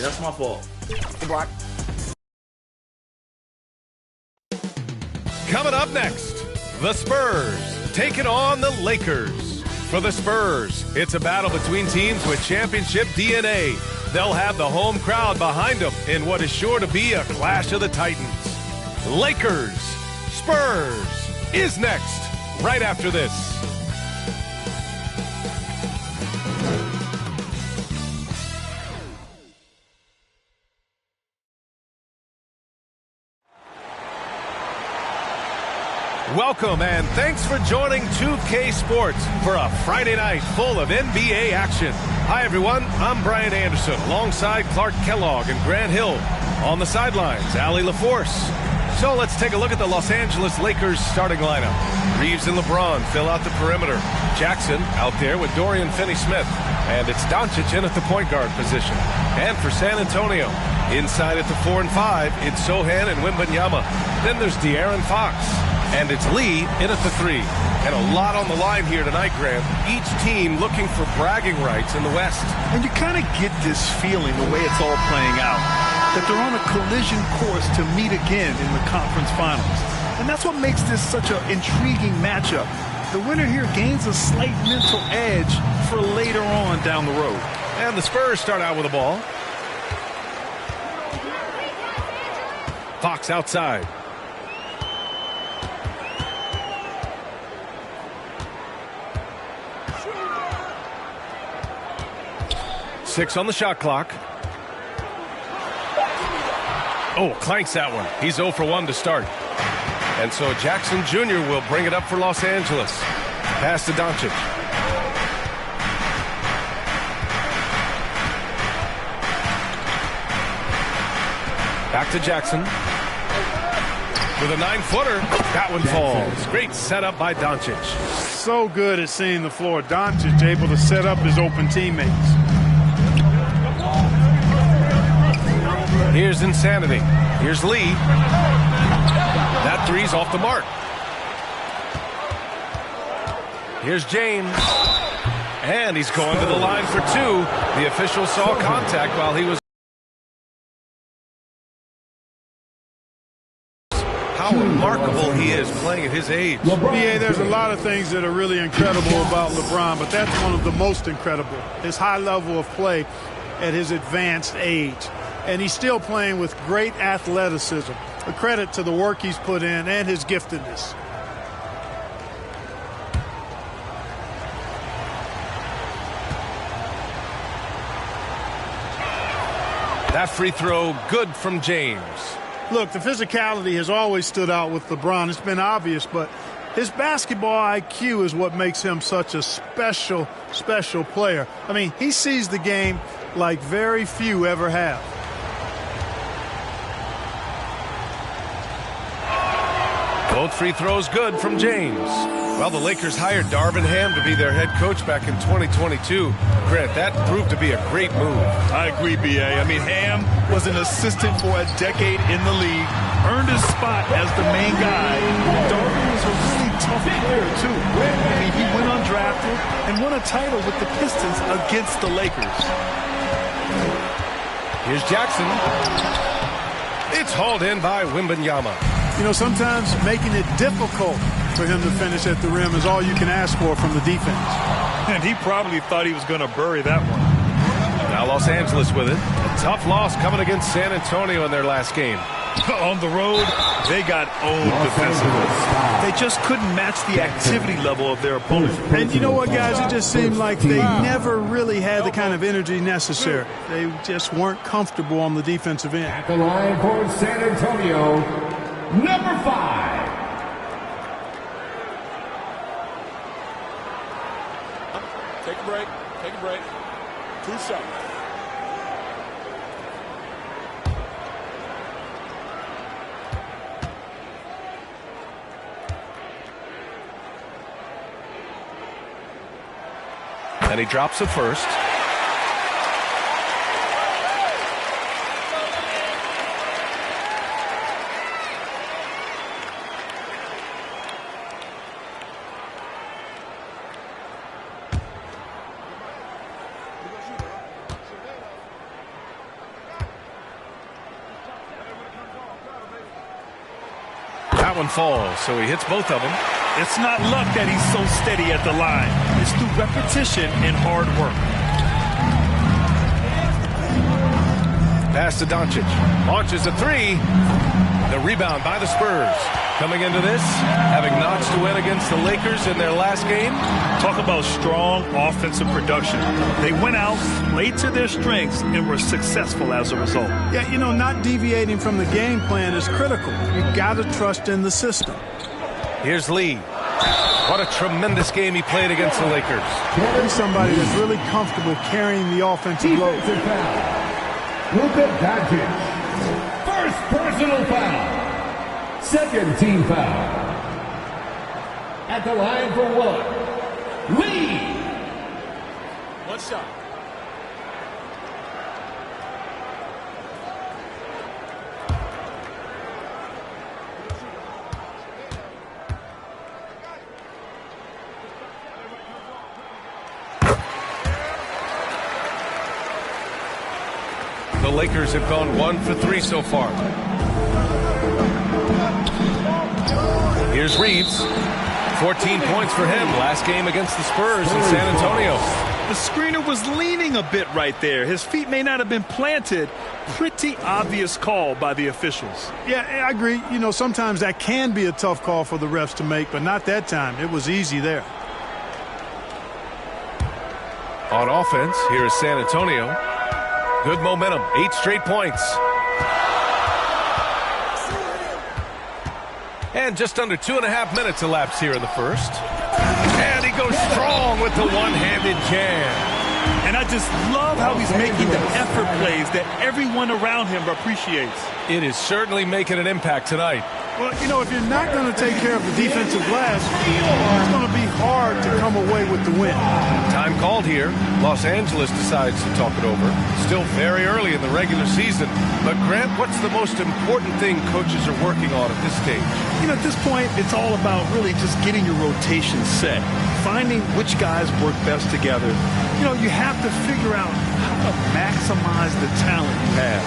That's my fault. Good block. Coming up next, the Spurs taking on the Lakers. For the Spurs, it's a battle between teams with championship DNA. They'll have the home crowd behind them in what is sure to be a clash of the Titans. Lakers, Spurs is next, right after this. Welcome and thanks for joining 2K Sports for a Friday night full of NBA action. Hi everyone, I'm Brian Anderson alongside Clark Kellogg and Grant Hill. On the sidelines, Allie LaForce. So let's take a look at the Los Angeles Lakers starting lineup. Reeves and LeBron fill out the perimeter. Jackson out there with Dorian Finney-Smith. And it's Doncic in at the point guard position. And for San Antonio, inside at the 4 and 5, it's Sohan and Wembanyama. Then there's De'Aaron Fox. And it's Lee in at the 3. And a lot on the line here tonight, Graham. Each team looking for bragging rights in the West. And you kind of get this feeling, the way it's all playing out, that they're on a collision course to meet again in the conference finals. And that's what makes this such an intriguing matchup. The winner here gains a slight mental edge for later on down the road. And the Spurs start out with the ball. Fox outside. Six on the shot clock. Oh, clanks that one. He's 0 for 1 to start. And so Jackson Jr. will bring it up for Los Angeles. Pass to Doncic. Back to Jackson. With a 9-footer. That one falls. Great setup by Doncic. So good at seeing the floor. Doncic able to set up his open teammates. Here's Insanity. Here's Lee. That three's off the mark. Here's James. And he's going to the line for 2. The official saw contact while he was. How remarkable he is playing at his age. BA, there's a lot of things that are really incredible about LeBron, but that's one of the most incredible. His high level of play at his advanced age. And he's still playing with great athleticism. A credit to the work he's put in and his giftedness. That free throw good from James. Look, the physicality has always stood out with LeBron. It's been obvious, but his basketball IQ is what makes him such a special, special player. I mean, he sees the game like very few ever have. Both free throws good from James. Well, the Lakers hired Darvin Ham to be their head coach back in 2022. Grant, that proved to be a great move. I agree, B.A. I mean, Ham was an assistant for a decade in the league, earned his spot as the main guy. Darvin was a really tough player, too. I mean, he went undrafted and won a title with the Pistons against the Lakers. Here's Jackson. It's hauled in by Wembanyama. You know, sometimes making it difficult for him to finish at the rim is all you can ask for from the defense. And he probably thought he was going to bury that one. Now Los Angeles with it. A tough loss coming against San Antonio in their last game. On the road, they got owned defensively. They just couldn't match the activity level of their opponent. And you know what, guys? It just seemed like they never really had the kind of energy necessary. They just weren't comfortable on the defensive end. At the line for San Antonio, number 5. Take a break. Take a break. 2 shots. And he drops it first. That one falls, so he hits both of them. It's not luck that he's so steady at the line. It's through repetition and hard work. Pass to Doncic. Launches a three. The rebound by the Spurs. Coming into this, having notched a win against the Lakers in their last game. Talk about strong offensive production. They went out, played to their strengths, and were successful as a result. Yeah, you know, not deviating from the game plan is critical. You got to trust in the system. Here's Lee. What a tremendous game he played against the Lakers. He's somebody that's really comfortable carrying the offensive load. Luka Doncic. First personal foul. Second team foul. At the line for one. Lee. One shot. The Lakers have gone 1 for 3 so far. Here's Reeves. 14 points for him last game against the Spurs in San Antonio. The screener was leaning a bit right there. His feet may not have been planted. Pretty obvious call by the officials. Yeah, I agree. You know, sometimes that can be a tough call for the refs to make, but not that time. It was easy there. On offense, here is San Antonio. Good momentum, 8 straight points. And just under 2.5 minutes elapsed here in the first. And he goes strong with the one-handed jam. And I just love how he's making the effort plays that everyone around him appreciates. It is certainly making an impact tonight. Well, you know, if you're not going to take care of the defensive glass, it's going to be hard to come away with the win. Time called here. Los Angeles decides to talk it over. Still very early in the regular season. But, Grant, what's the most important thing coaches are working on at this stage? You know, at this point, it's all about really just getting your rotation set. Finding which guys work best together. You know, you have to figure out how to maximize the talent you have.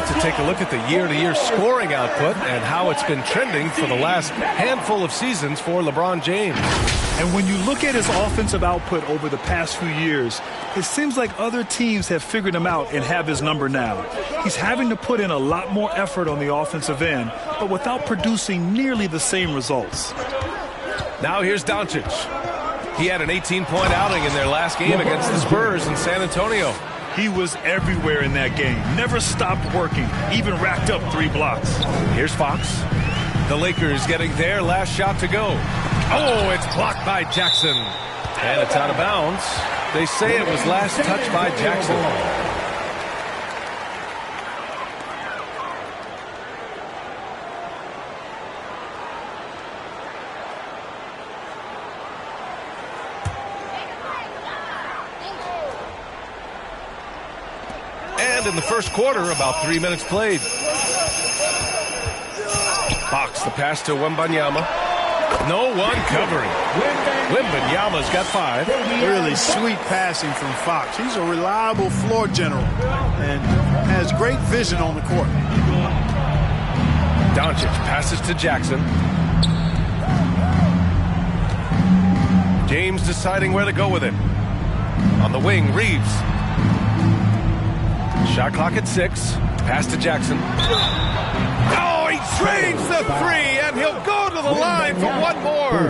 To take a look at the year-to-year scoring output and how it's been trending for the last handful of seasons for LeBron James. And when you look at his offensive output over the past few years, it seems like other teams have figured him out and have his number now. He's having to put in a lot more effort on the offensive end, but without producing nearly the same results. Now here's Doncic. He had an 18-point outing in their last game against the Spurs in San Antonio. He was everywhere in that game. Never stopped working. Even racked up 3 blocks. Here's Fox. The Lakers getting their last shot to go. Oh, it's blocked by Jackson. And it's out of bounds. They say it was last touched by Jackson. And in the first quarter, about 3 minutes played. Fox, the pass to Wembanyama. No one covering. Wembanyama's got 5. Really sweet passing from Fox. He's a reliable floor general and has great vision on the court. Doncic passes to Jackson. James deciding where to go with it. On the wing, Reeves. Shot clock at 6. Pass to Jackson. Oh, he drains the 3, and he'll go to the line for one more.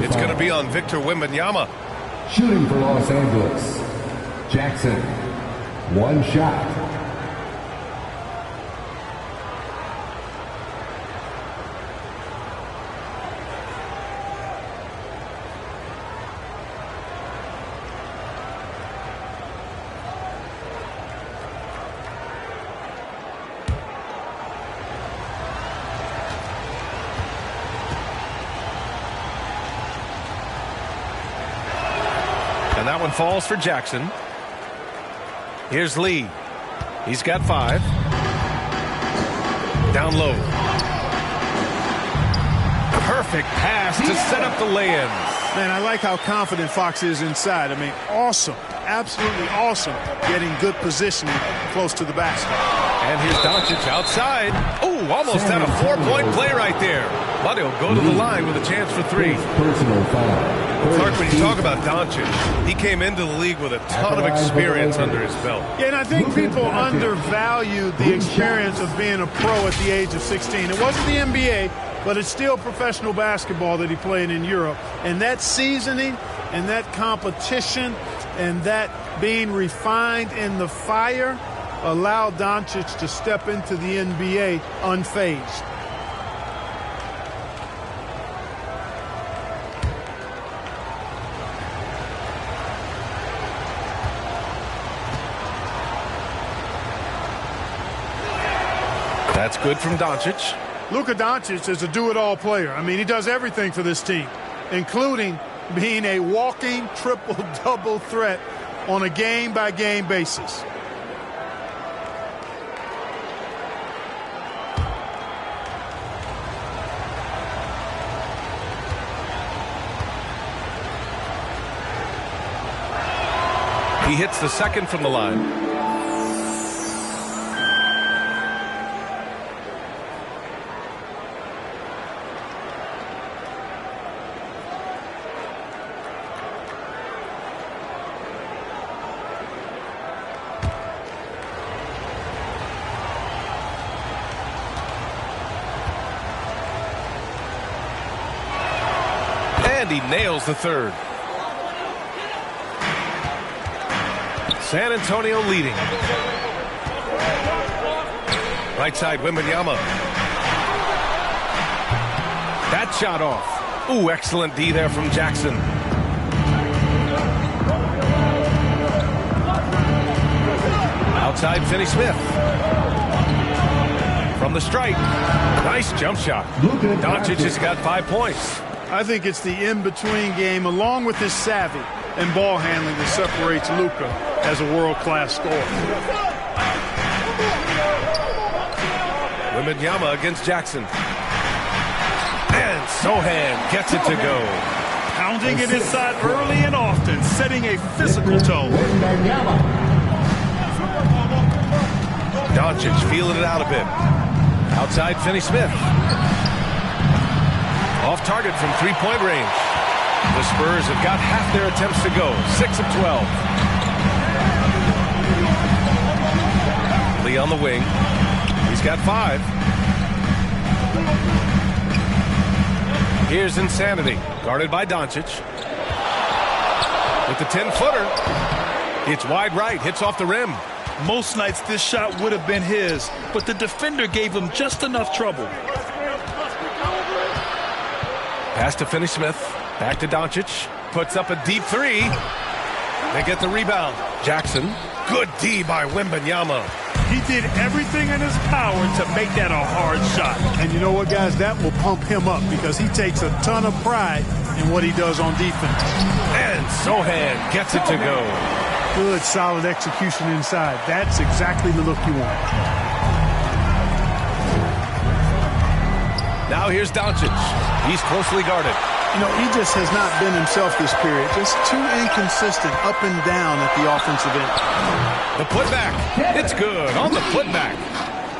It's going to be on Victor Wembanyama. Shooting for Los Angeles, Jackson. One shot. And that one falls for Jackson. Here's Lee. He's got 5. Down low. Perfect pass to set up the lay-in. Man, I like how confident Fox is inside. I mean, awesome. Absolutely awesome. Getting good positioning close to the basket. And here's Doncic outside. Oh, almost had a 4-point play right there. But he'll go to the line with a chance for 3. Personal foul. Clark, when you talk about Doncic, he came into the league with a ton of experience under his belt. Yeah, and I think people undervalue the experience of being a pro at the age of 16. It wasn't the NBA, but it's still professional basketball that he played in Europe. And that seasoning and that competition and that being refined in the fire allowed Doncic to step into the NBA unfazed. That's good from Doncic. Luka Doncic is a do-it-all player. I mean, he does everything for this team, including being a walking triple-double threat on a game-by-game basis. He hits the second from the line. And he nails the third. San Antonio leading. Right side, Wembanyama. That shot off. Ooh, excellent D there from Jackson. Outside, Finney-Smith. From the stripe. Nice jump shot. Doncic has got 5 points. I think it's the in-between game, along with his savvy and ball handling, that separates Luka as a world-class scorer. Wembanyama against Jackson. And Sohan gets it to go. Pounding it inside early and often, setting a physical tone. Doncic feeling it out a bit. Outside, Finney-Smith. Off target from 3-point range. The Spurs have got half their attempts to go. 6 of 12. Lee on the wing. He's got 5. Here's Insanity. Guarded by Doncic. With the 10-footer. It's wide right. Hits off the rim. Most nights this shot would have been his, but the defender gave him just enough trouble. Pass to Finney-Smith. Back to Doncic. Puts up a deep 3. They get the rebound. Jackson. Good D by Wembanyama. He did everything in his power to make that a hard shot. And you know what, guys? That will pump him up because he takes a ton of pride in what he does on defense. And Sohan gets it to go. Good, solid execution inside. That's exactly the look you want. Now here's Doncic. He's closely guarded. You know, he just has not been himself this period. Just too inconsistent up and down at the offensive end. The putback. It's good on the putback.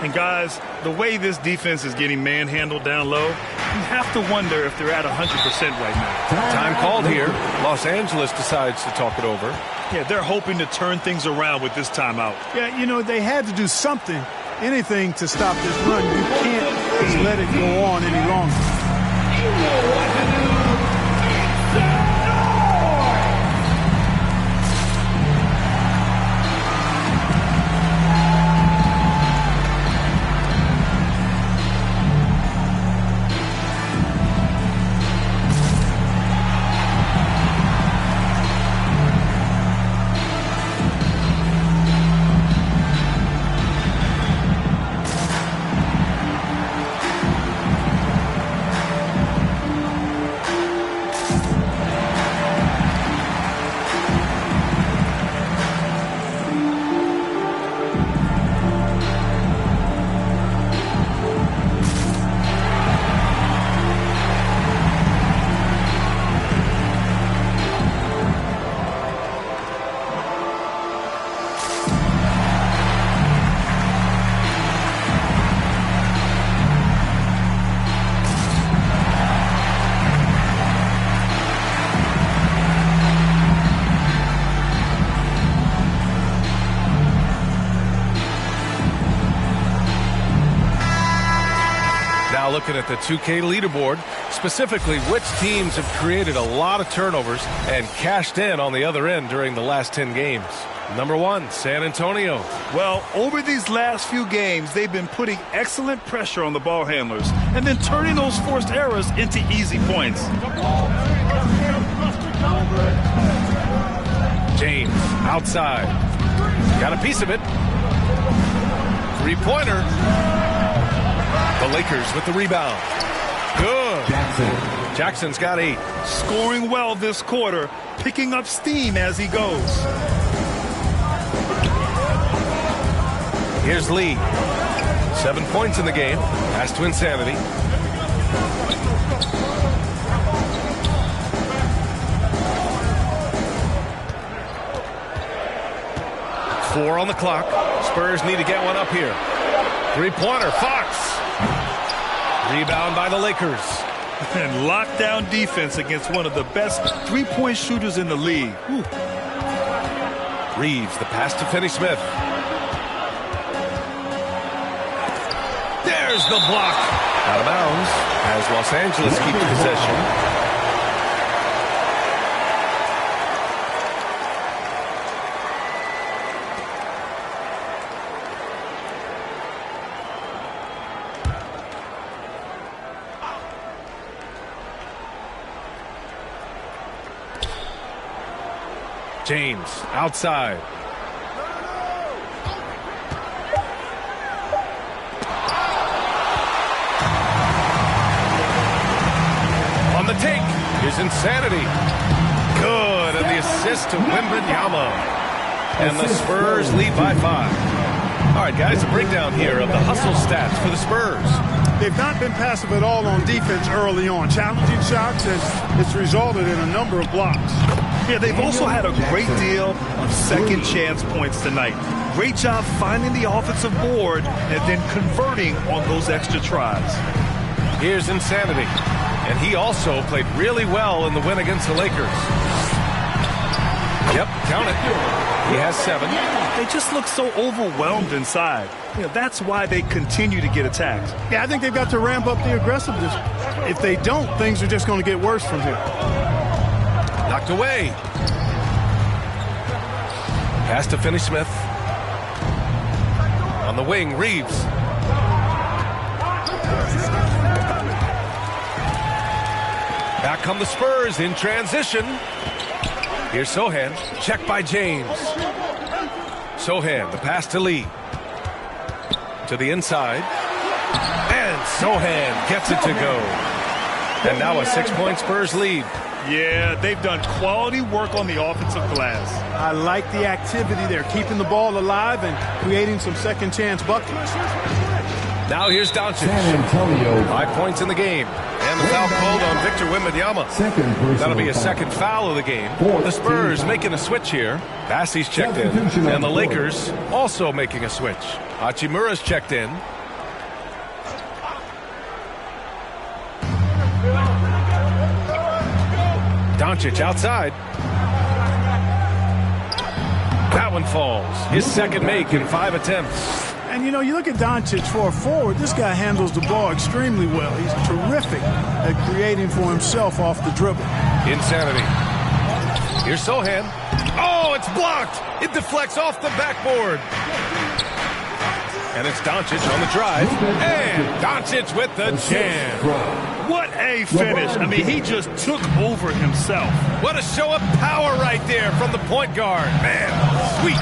And guys, the way this defense is getting manhandled down low, you have to wonder if they're at 100% right now. Time called here. Los Angeles decides to talk it over. Yeah, they're hoping to turn things around with this timeout. Yeah, you know, they had to do something, anything to stop this run. You can't just let it go on any longer. looking at the 2K leaderboard, specifically which teams have created a lot of turnovers and cashed in on the other end during the last 10 games. Number 1, San Antonio. Well, over these last few games, they've been putting excellent pressure on the ball handlers and then turning those forced errors into easy points. James, outside. Got a piece of it. Three-pointer. The Lakers with the rebound. Good. Jackson's got 8. Scoring well this quarter, picking up steam as he goes. Here's Lee. 7 points in the game. Pass to Insanity. Four on the clock. Spurs need to get one up here. Three-pointer. Fox. Rebound by the Lakers. And lockdown defense against one of the best three-point shooters in the league. Whew. Reeves, the pass to Finney-Smith. There's the block. Out of bounds as Los Angeles keeps possession. James, outside. On the take, is Insanity. Good, and the assist to Wembanyama. And the Spurs lead by 5. All right, guys, a breakdown here of the hustle stats for the Spurs. They've not been passive at all on defense early on. Challenging shots, it's resulted in a number of blocks. Yeah, they've also had a great deal of second chance points tonight. Great job finding the offensive board and then converting on those extra tries. Here's Insanity. And he also played really well in the win against the Lakers. Yep, count it. He has 7. They just look so overwhelmed inside. That's why they continue to get attacked. Yeah, I think they've got to ramp up the aggressiveness. If they don't, things are just going to get worse from here. Knocked away. Pass to Finney-Smith. On the wing, Reeves. Back come the Spurs in transition. Here's Sohan. Checked by James. Sohan, the pass to Lee. To the inside. And Sohan gets it to go. And now a 6-point Spurs lead. Yeah, they've done quality work on the offensive glass. I like the activity. They're keeping the ball alive and creating some second chance buckets. Now here's Doncic. San Antonio. 5 points in the game. And the foul called on Victor Wembanyama. That'll be a second foul of the game. The Spurs making a switch here. Bassey's checked in. And the Lakers also making a switch. Hachimura's checked in. Doncic outside. That one falls. His second make in 5 attempts. And, you look at Doncic for a forward. This guy handles the ball extremely well. He's terrific at creating for himself off the dribble. Insanity. Here's Sohan. Oh, it's blocked. It deflects off the backboard. And it's Doncic on the drive. And Doncic with the jam. What a finish. I mean, he just took over himself. What a show of power right there from the point guard. Man, sweet.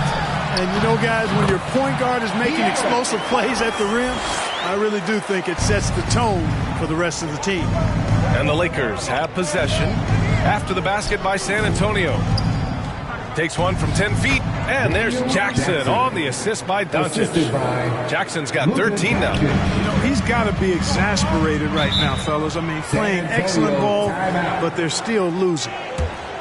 And, guys, when your point guard is making explosive plays at the rim, I really do think it sets the tone for the rest of the team. And the Lakers have possession after the basket by San Antonio. Takes one from 10 feet, and there's Jackson on the assist by Doncic. Jackson's got 13 now. He's got to be exasperated right now, fellas. I mean, playing excellent ball, but they're still losing.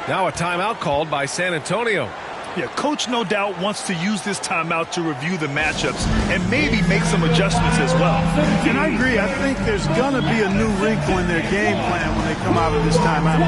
Now a timeout called by San Antonio. Yeah, coach no doubt wants to use this timeout to review the matchups and maybe make some adjustments as well. And I agree. I think there's going to be a new wrinkle in their game plan when they come out of this timeout.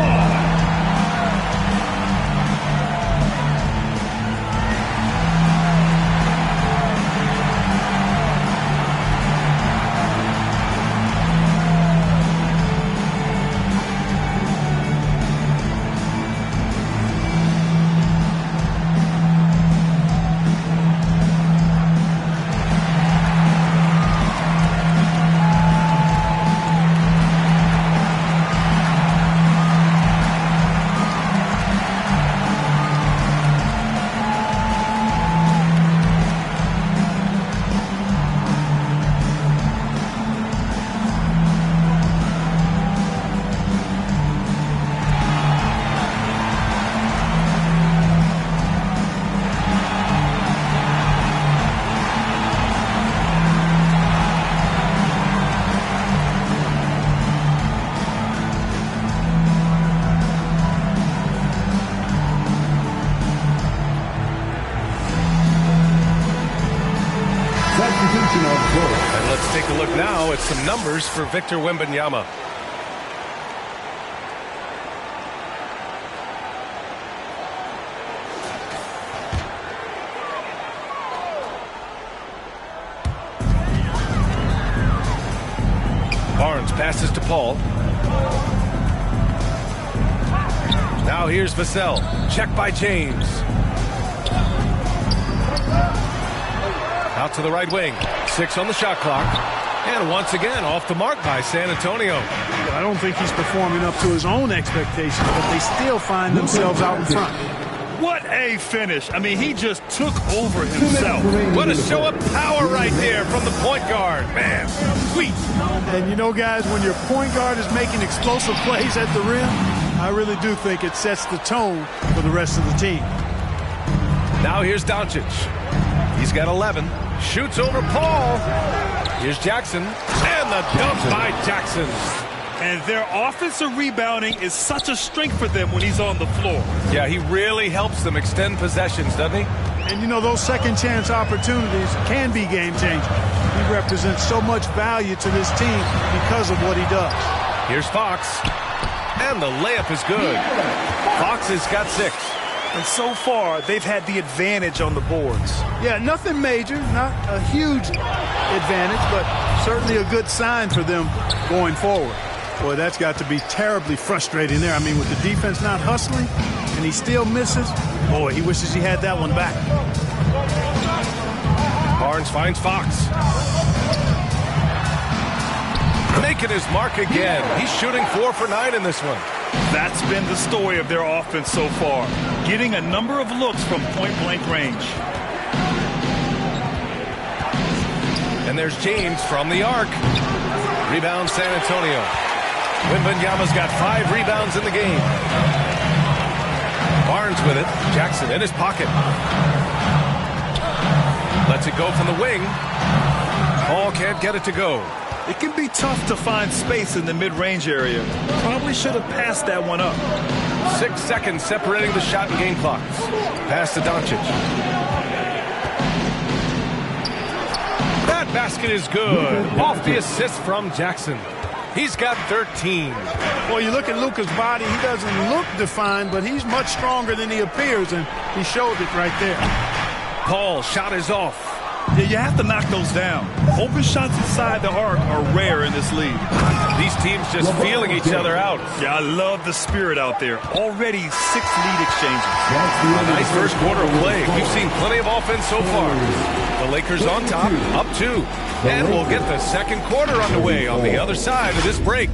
take a look now at some numbers for Victor Wembanyama. Barnes passes to Paul. Now here's Vassell. Check by James. Out to the right wing. 6 on the shot clock. And once again, off the mark by San Antonio. I don't think he's performing up to his own expectations, but they still find themselves out in front. What a finish. I mean, he just took over himself. What a show of power right there from the point guard. Man, sweet. And you know, guys, when your point guard is making explosive plays at the rim, I really do think it sets the tone for the rest of the team. Now here's Doncic. He's got 11. Shoots over Paul. Here's Jackson. And the dunk by Jackson. And their offensive rebounding is such a strength for them when he's on the floor. Yeah, he really helps them extend possessions, doesn't he? And, you know, those second-chance opportunities can be game-changing. He represents so much value to this team because of what he does. Here's Fox. And the layup is good. Fox has got 6. And so far, they've had the advantage on the boards. Yeah, nothing major, not a huge advantage, but certainly a good sign for them going forward. Boy, that's got to be terribly frustrating there. I mean, with the defense not hustling and he still misses, boy, he wishes he had that one back. Barnes finds Fox. Making his mark again. He's shooting 4 for 9 in this one. That's been the story of their offense so far, getting a number of looks from point-blank range. And there's James from the arc. Rebound San Antonio. Wembanyama's got 5 rebounds in the game. Barnes with it. Jackson in his pocket. Lets it go from the wing. Paul can't get it to go. It can be tough to find space in the mid-range area. Probably should have passed that one up. 6 seconds separating the shot and game clocks. Pass to Doncic. That basket is good. Off the assist from Jackson. He's got 13. Well, you look at Luka's body, he doesn't look defined, but he's much stronger than he appears, and he showed it right there. Paul, shot is off. Yeah, you have to knock those down. Open shots inside the arc are rare in this league. These teams just feeling each other out. Yeah, I love the spirit out there. Already 6 lead exchanges. A nice first quarter of play. We've seen plenty of offense so far. The Lakers on top, up 2. And we'll get the second quarter underway on the other side of this break.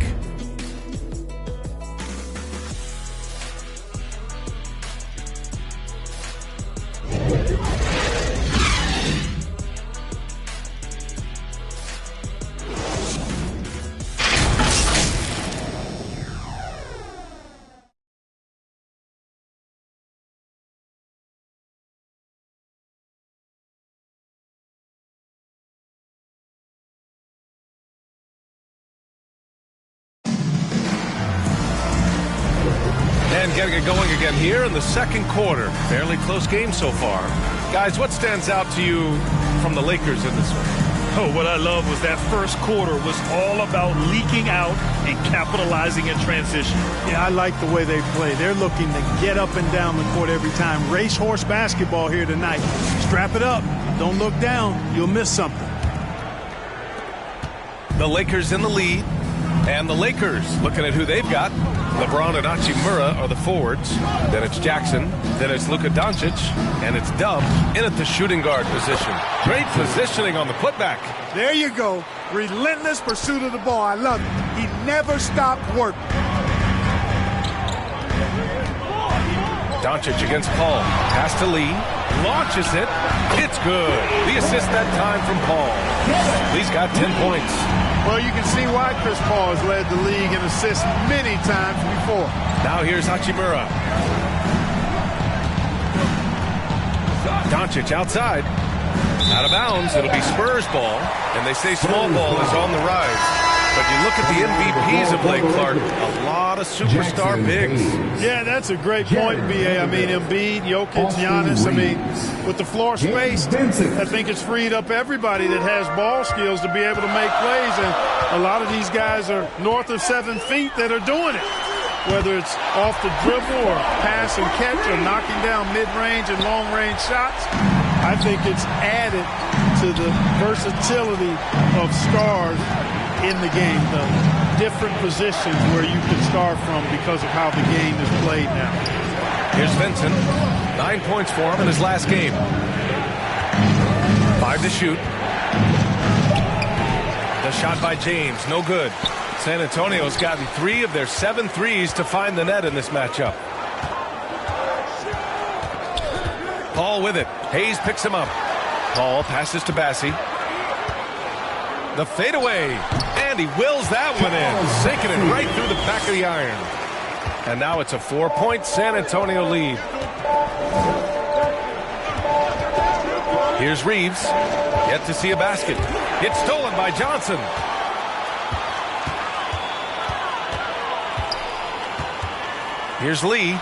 And getting it going again here in the second quarter. Fairly close game so far. Guys, what stands out to you from the Lakers in this one? Oh, what I love was that first quarter was all about leaking out and capitalizing in transition. Yeah, I like the way they play. They're looking to get up and down the court every time. Racehorse basketball here tonight. Strap it up. Don't look down. You'll miss something. The Lakers in the lead. And the Lakers looking at who they've got. LeBron and Hachimura are the forwards. Then it's Jackson. Then it's Luka Doncic. And it's Dub in at the shooting guard position. Great positioning on the putback. There you go. Relentless pursuit of the ball. I love it. He never stopped working. Doncic against Paul. Pass to Lee. Launches it. It's good. The assist that time from Paul. Lee's got 10 points. Well, you can see why Chris Paul has led the league in assists many times before. Now here's Hachimura. Doncic outside. Out of bounds. It'll be Spurs ball. And they say small ball is on the rise. But you look at the MVPs of late, Clark. A lot of superstar bigs. Yeah, that's a great point, B.A. I mean, Embiid, Jokic, Giannis. I mean, with the floor space, I think it's freed up everybody that has ball skills to be able to make plays. And a lot of these guys are north of 7 feet that are doing it, whether it's off the dribble or pass and catch or knocking down mid-range and long-range shots. I think it's added to the versatility of stars in the game, the different positions where you can start from because of how the game is played now. Here's Vincent. 9 points for him in his last game. 5 to shoot. The shot by James, no good. San Antonio's gotten 3 of their 7 threes to find the net in this matchup. Paul with it. Hayes picks him up. Paul passes to Bassi. The fadeaway. And he wills that one in. Sinking it right through the back of the iron. And now it's a 4-point San Antonio lead. Here's Reeves. Yet to see a basket. It's stolen by Johnson. Here's Lee.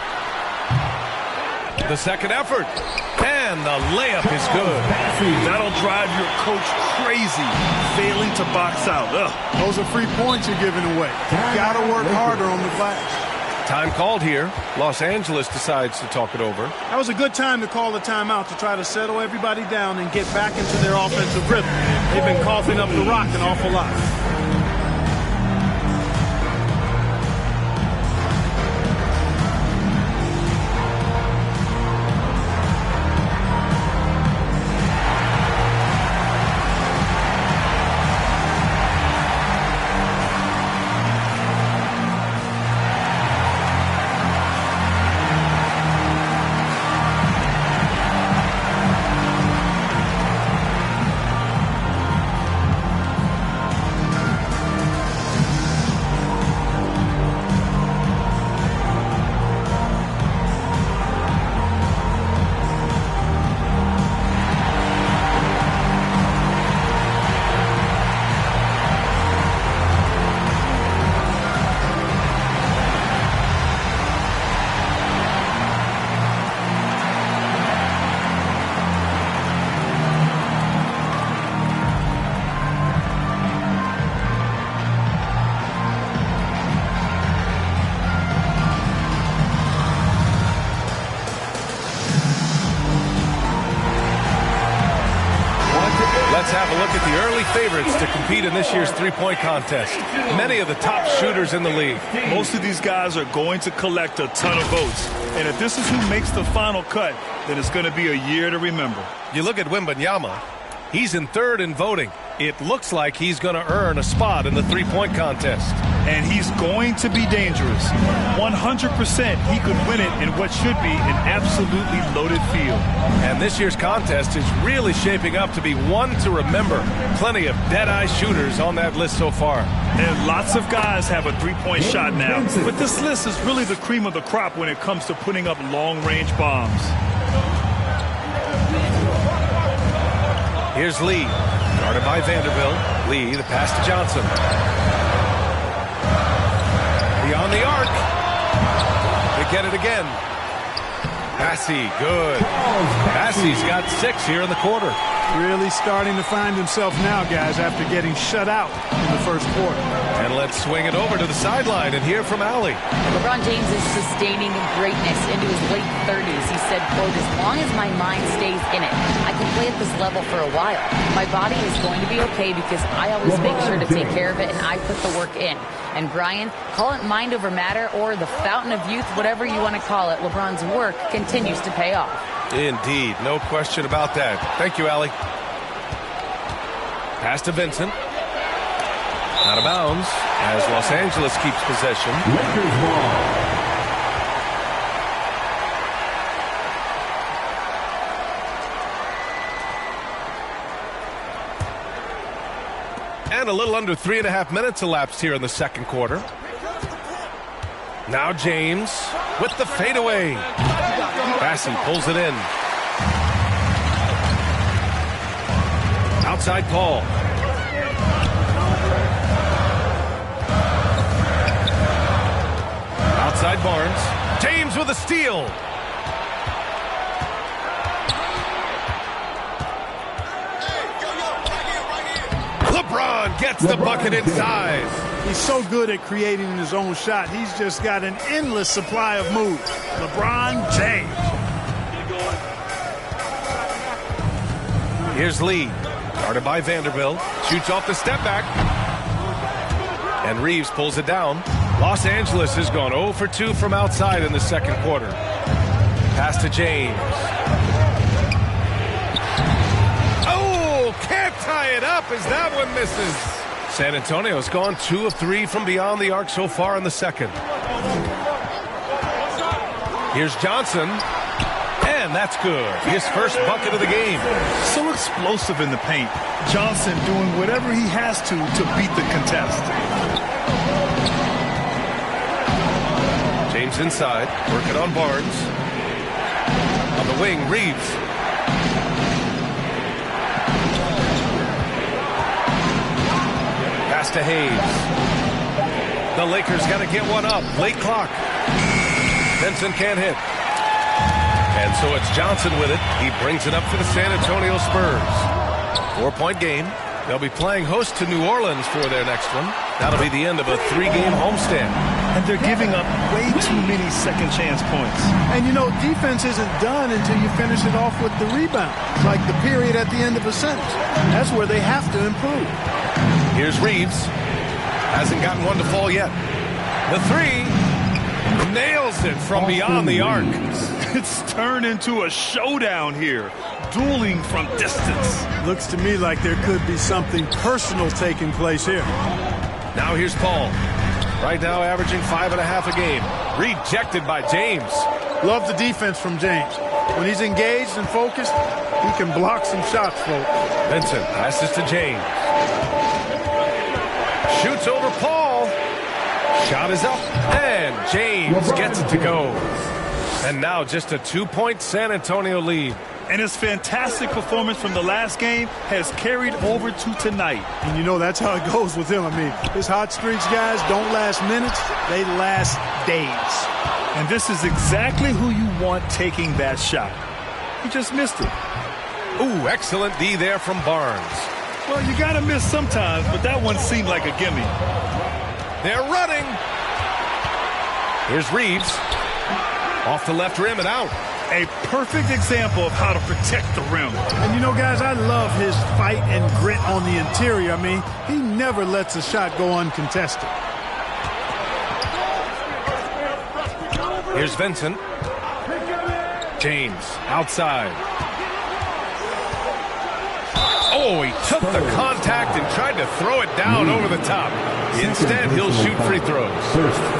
The second effort. And the layup is good. That'll drive your coach crazy, failing to box out. Ugh. Those are free points you're giving away. Got to work harder on the glass. Time called here. Los Angeles decides to talk it over. That was a good time to call the timeout to try to settle everybody down and get back into their offensive rhythm. They've been coughing up the rock an awful lot. Let's have a look at the early favorites to compete in this year's three-point contest. Many of the top shooters in the league. Most of these guys are going to collect a ton of votes. And if this is who makes the final cut, then it's going to be a year to remember. You look at Wembanyama. He's in third in voting. It looks like he's going to earn a spot in the three-point contest. And he's going to be dangerous. 100% he could win it in what should be an absolutely loaded field. And this year's contest is really shaping up to be one to remember. Plenty of dead-eye shooters on that list so far. And lots of guys have a three-point shot now. But this list is really the cream of the crop when it comes to putting up long-range bombs. Here's Lee. Guarded by Vanderbilt. Lee, the pass to Johnson. Beyond the arc. They get it again. Bassi, good. Bassi's got 6 here in the quarter. Really starting to find himself now, guys, after getting shut out in the first quarter. And let's swing it over to the sideline and hear from Allie. LeBron James is sustaining greatness into his late 30s. He said, quote, "As long as my mind stays in it, I can play at this level for a while. My body is going to be okay because I always make sure to take care of it and I put the work in." And Brian, call it mind over matter or the fountain of youth, whatever you want to call it, LeBron's work continues to pay off. Indeed, no question about that. Thank you, Allie. Pass to Vincent. Out of bounds as Los Angeles keeps possession. Lakers ball. And a little under 3.5 minutes elapsed here in the second quarter. Now James with the fadeaway. Bassi pulls it in. Outside Paul. Outside Barnes. James with a steal. LeBron gets the bucket inside. He's so good at creating his own shot. He's just got an endless supply of moves. LeBron James. Here's Lee. Guarded by Vanderbilt. Shoots off the step back. And Reeves pulls it down. Los Angeles has gone 0 for 2 from outside in the second quarter. Pass to James. Oh, can't tie it up as that one misses. San Antonio's gone 2 of 3 from beyond the arc so far in the second. Here's Johnson. And that's good. His first bucket of the game. So explosive in the paint. Johnson doing whatever he has to beat the contest. James inside, working on Barnes. On the wing, Reeves. Pass to Hayes. The Lakers got to get one up. Late clock. Benson can't hit. And so it's Johnson with it. He brings it up for the San Antonio Spurs. 4-point game. They'll be playing host to New Orleans for their next one. That'll be the end of a 3-game homestand. And they're giving up way too many second chance points. And you know, defense isn't done until you finish it off with the rebound. Like the period at the end of a sentence. That's where they have to improve. Here's Reeves. Hasn't gotten one to fall yet. The three. Nails it from beyond the arc. It's turned into a showdown here. Dueling from distance. Looks to me like there could be something personal taking place here. Now here's Paul. Right now averaging 5.5 a game. Rejected by James. Love the defense from James. When he's engaged and focused, he can block some shots, folks. Vincent passes to James. Shoots over Paul. Shot is up. And James gets it to go. And now just a 2-point San Antonio lead. And his fantastic performance from the last game has carried over to tonight. And you know that's how it goes with him. I mean, his hot streaks, guys, don't last minutes. They last days. And this is exactly who you want taking that shot. He just missed it. Ooh, excellent D there from Barnes. Well, you got to miss sometimes, but that one seemed like a gimme. They're running. Here's Reeves. Off the left rim and out. A perfect example of how to protect the rim. And you know, guys, I love his fight and grit on the interior. I mean, he never lets a shot go uncontested. Here's Vincent. James outside. Oh, he took the contact and tried to throw it down over the top. Instead, he'll shoot free throws.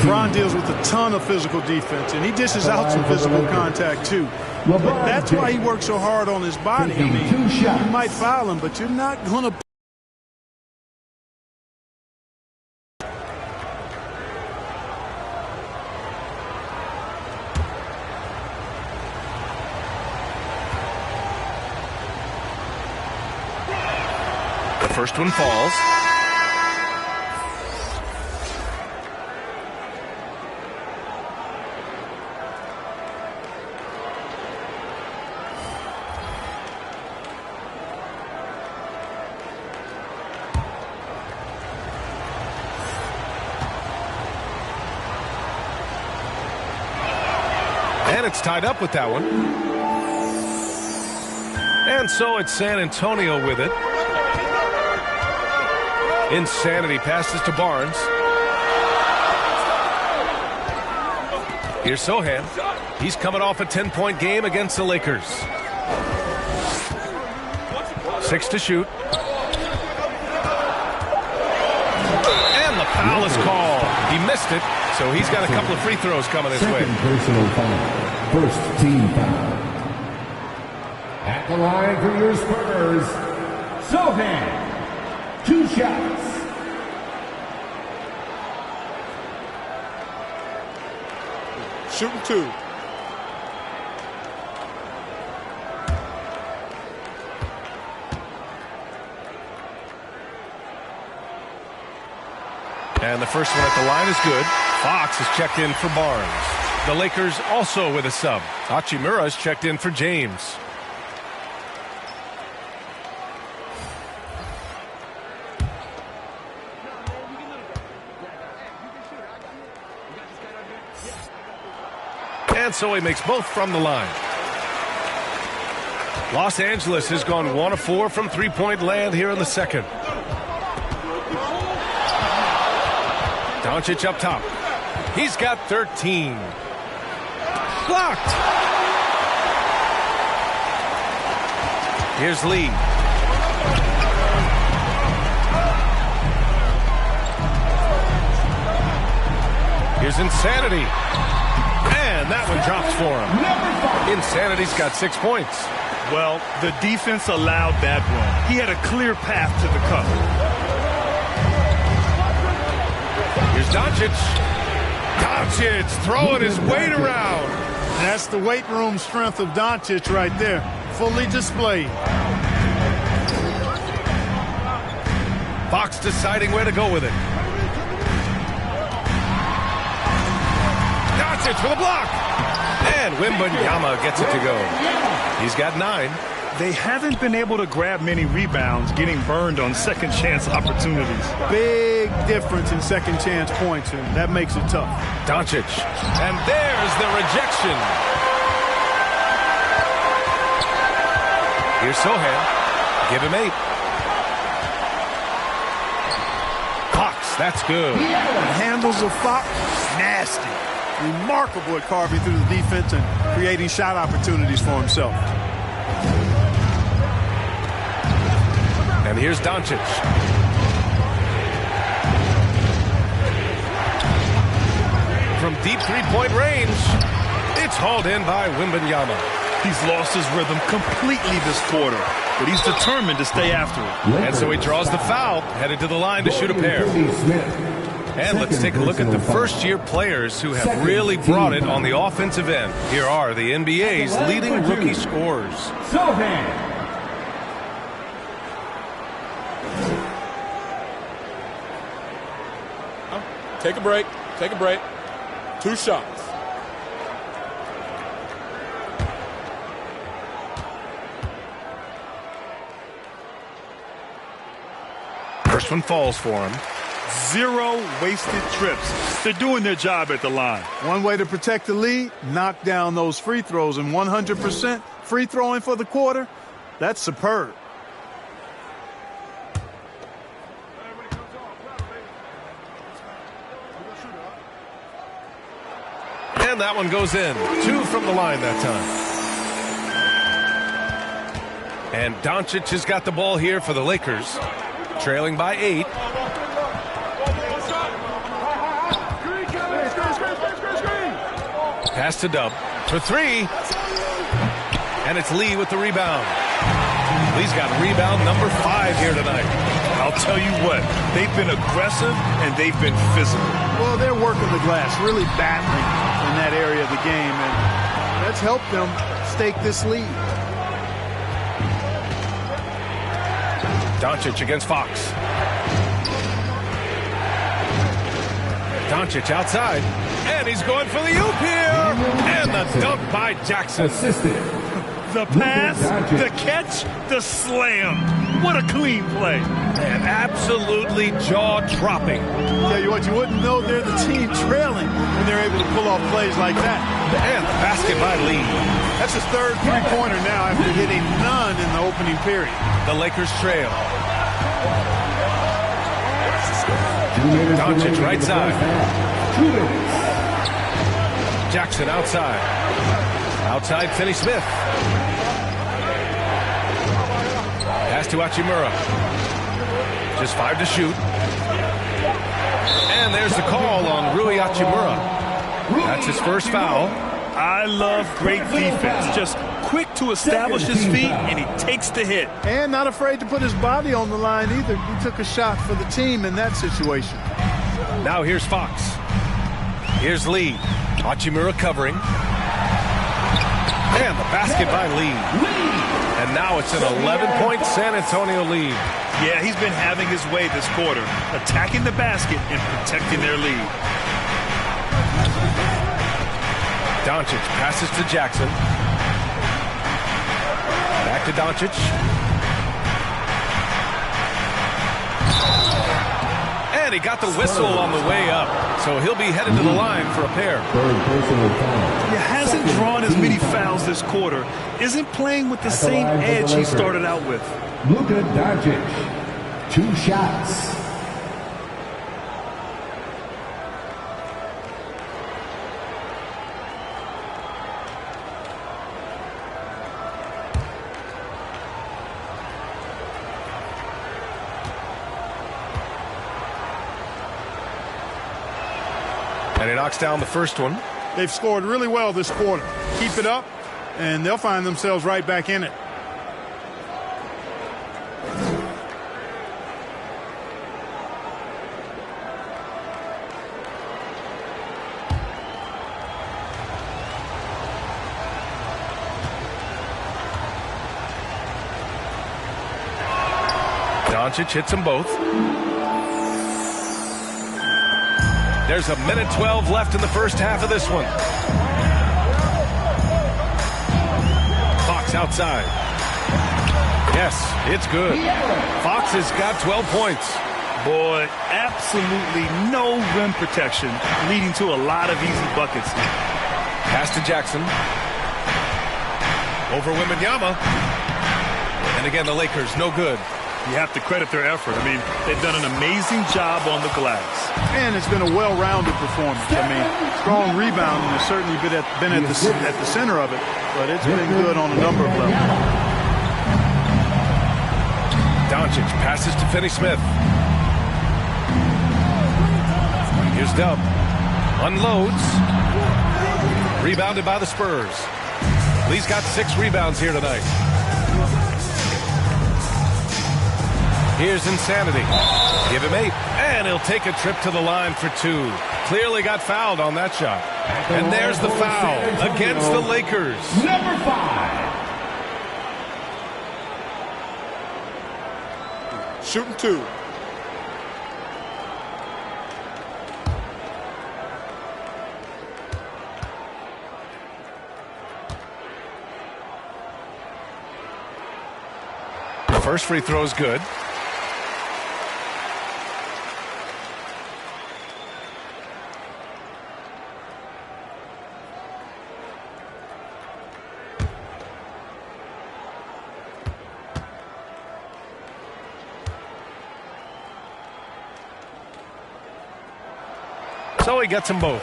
LeBron deals with a ton of physical defense, and he dishes out some physical contact, too. But that's why he works so hard on his body. I mean, you might foul him, but you're not going to... The first one falls. And it's tied up with that one. And so it's San Antonio with it. Insanity passes to Barnes. Here's Sohan. He's coming off a 10-point game against the Lakers. 6 to shoot. And the foul is called. He missed it, so he's got a couple of free throws coming his way. Second personal foul. First team foul. At the line for your Spurs, Sohan. 2 shots. Shooting 2. And the first one at the line is good. Fox is checked in for Barnes. The Lakers also with a sub. Hachimura is checked in for James. And so he makes both from the line. Los Angeles has gone 1 of 4 from three-point land here in the second. Doncic up top. He's got 13. Blocked. Here's Lee. Here's Insanity. And that one drops for him. Insanity's got 6 points. Well, the defense allowed that one. He had a clear path to the cup. Here's Doncic. Doncic throwing his weight around. That's the weight room strength of Doncic right there. Fully displayed. Fox deciding where to go with it. Doncic for the block. And Wembanyama gets it to go. He's got 9. They haven't been able to grab many rebounds, getting burned on second chance opportunities. Big difference in second chance points, and that makes it tough. Doncic. And there's the rejection. Here's Sohan. Give him 8. Fox, that's good. The handles of Fox, nasty. Remarkable at carving through the defense and creating shot opportunities for himself. And here's Doncic. From deep three-point range, it's hauled in by Wembanyama. He's lost his rhythm completely this quarter, but he's determined to stay after it. And so he draws the foul, headed to the line to shoot a pair. And let's take a look at the first-year players who have really brought it on the offensive end. Here are the NBA's leading rookie scorers. Take a break. Take a break. 2 shots. First one falls for him. 0 wasted trips. They're doing their job at the line. One way to protect the lead, knock down those free throws, and 100% free throwing for the quarter, that's superb. And that one goes in. 2 from the line that time. And Doncic has got the ball here for the Lakers, trailing by 8. Pass to Dub for 3. And it's Lee with the rebound. Lee's got rebound number 5 here tonight. I'll tell you what, they've been aggressive and they've been physical. Well, they're working the glass, really battling in that area of the game, and that's helped them stake this lead. Doncic against Fox. Doncic outside, and he's going for the oop here, and the dunk by Jackson. Assisted. The pass, the catch, the slam. What a clean play. And absolutely jaw-dropping. Tell you what, you wouldn't know they're the team trailing when they're able to pull off plays like that. And the basket by Lee. That's his 3rd three-pointer now after hitting none in the opening period. The Lakers trail. Doncic right side. Jackson outside. Outside Finney-Smith. Pass to Hachimura. Just 5 to shoot. And there's the call on Rui Hachimura. That's his first foul. I love great defense. Just quick to establish his feet, and he takes the hit. And not afraid to put his body on the line either. He took a shot for the team in that situation. Now here's Fox. Here's Lee. Hachimura covering. And the basket by Lee. And now it's an 11-point San Antonio lead. Yeah, he's been having his way this quarter, attacking the basket and protecting their lead. Doncic passes to Jackson. Back to Doncic. And he got the whistle on the way up, so he'll be headed to the line for a pair. He hasn't drawn as many fouls this quarter. Isn't playing with the same edge he started out with. Luka Doncic, 2 shots. And he knocks down the first one. They've scored really well this quarter. Keep it up, and they'll find themselves right back in it. Doncic hits them both. There's a minute 12 left in the first half of this one. Fox outside. Yes, it's good. Fox has got 12 points. Boy, absolutely no rim protection, leading to a lot of easy buckets. Pass to Jackson. Over Wembanyama. And again, the Lakers, no good. You have to credit their effort. I mean, they've done an amazing job on the glass. And it's been a well-rounded performance. I mean, strong rebounding has certainly been at the center of it, but it's been good on a number of levels. Doncic passes to Finney-Smith. Here's Dub. Unloads. Rebounded by the Spurs. Lee's got 6 rebounds here tonight. Here's Insanity. Give him 8. And he'll take a trip to the line for 2. Clearly got fouled on that shot. And there's the foul against the Lakers. Number 5. Shooting 2. The first free throw is good. So he gets them both.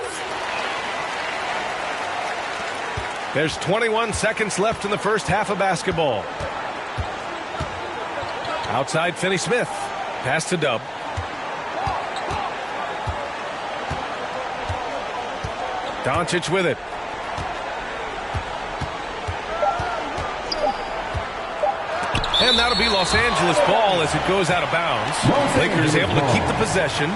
There's 21 seconds left in the first half of basketball. Outside Finney-Smith. Pass to Dub. Doncic with it. And that'll be Los Angeles ball as it goes out of bounds. Lakers able to keep the possession.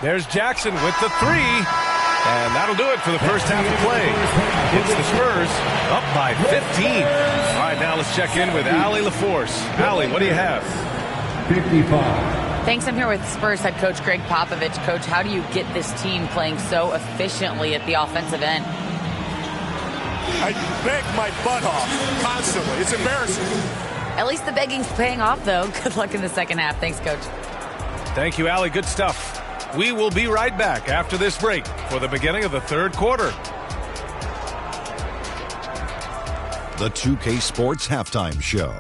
There's Jackson with the 3. And that'll do it for the first half of play. It's the Spurs up by 15. All right, now let's check in with Allie LaForce. Allie, what do you have? 55. Thanks. I'm here with Spurs head coach Greg Popovich. Coach, how do you get this team playing so efficiently at the offensive end? I beg my butt off constantly. It's embarrassing. At least the begging's paying off, though. Good luck in the second half. Thanks, Coach. Thank you, Allie. Good stuff. We will be right back after this break for the beginning of the third quarter. The 2K Sports Halftime Show.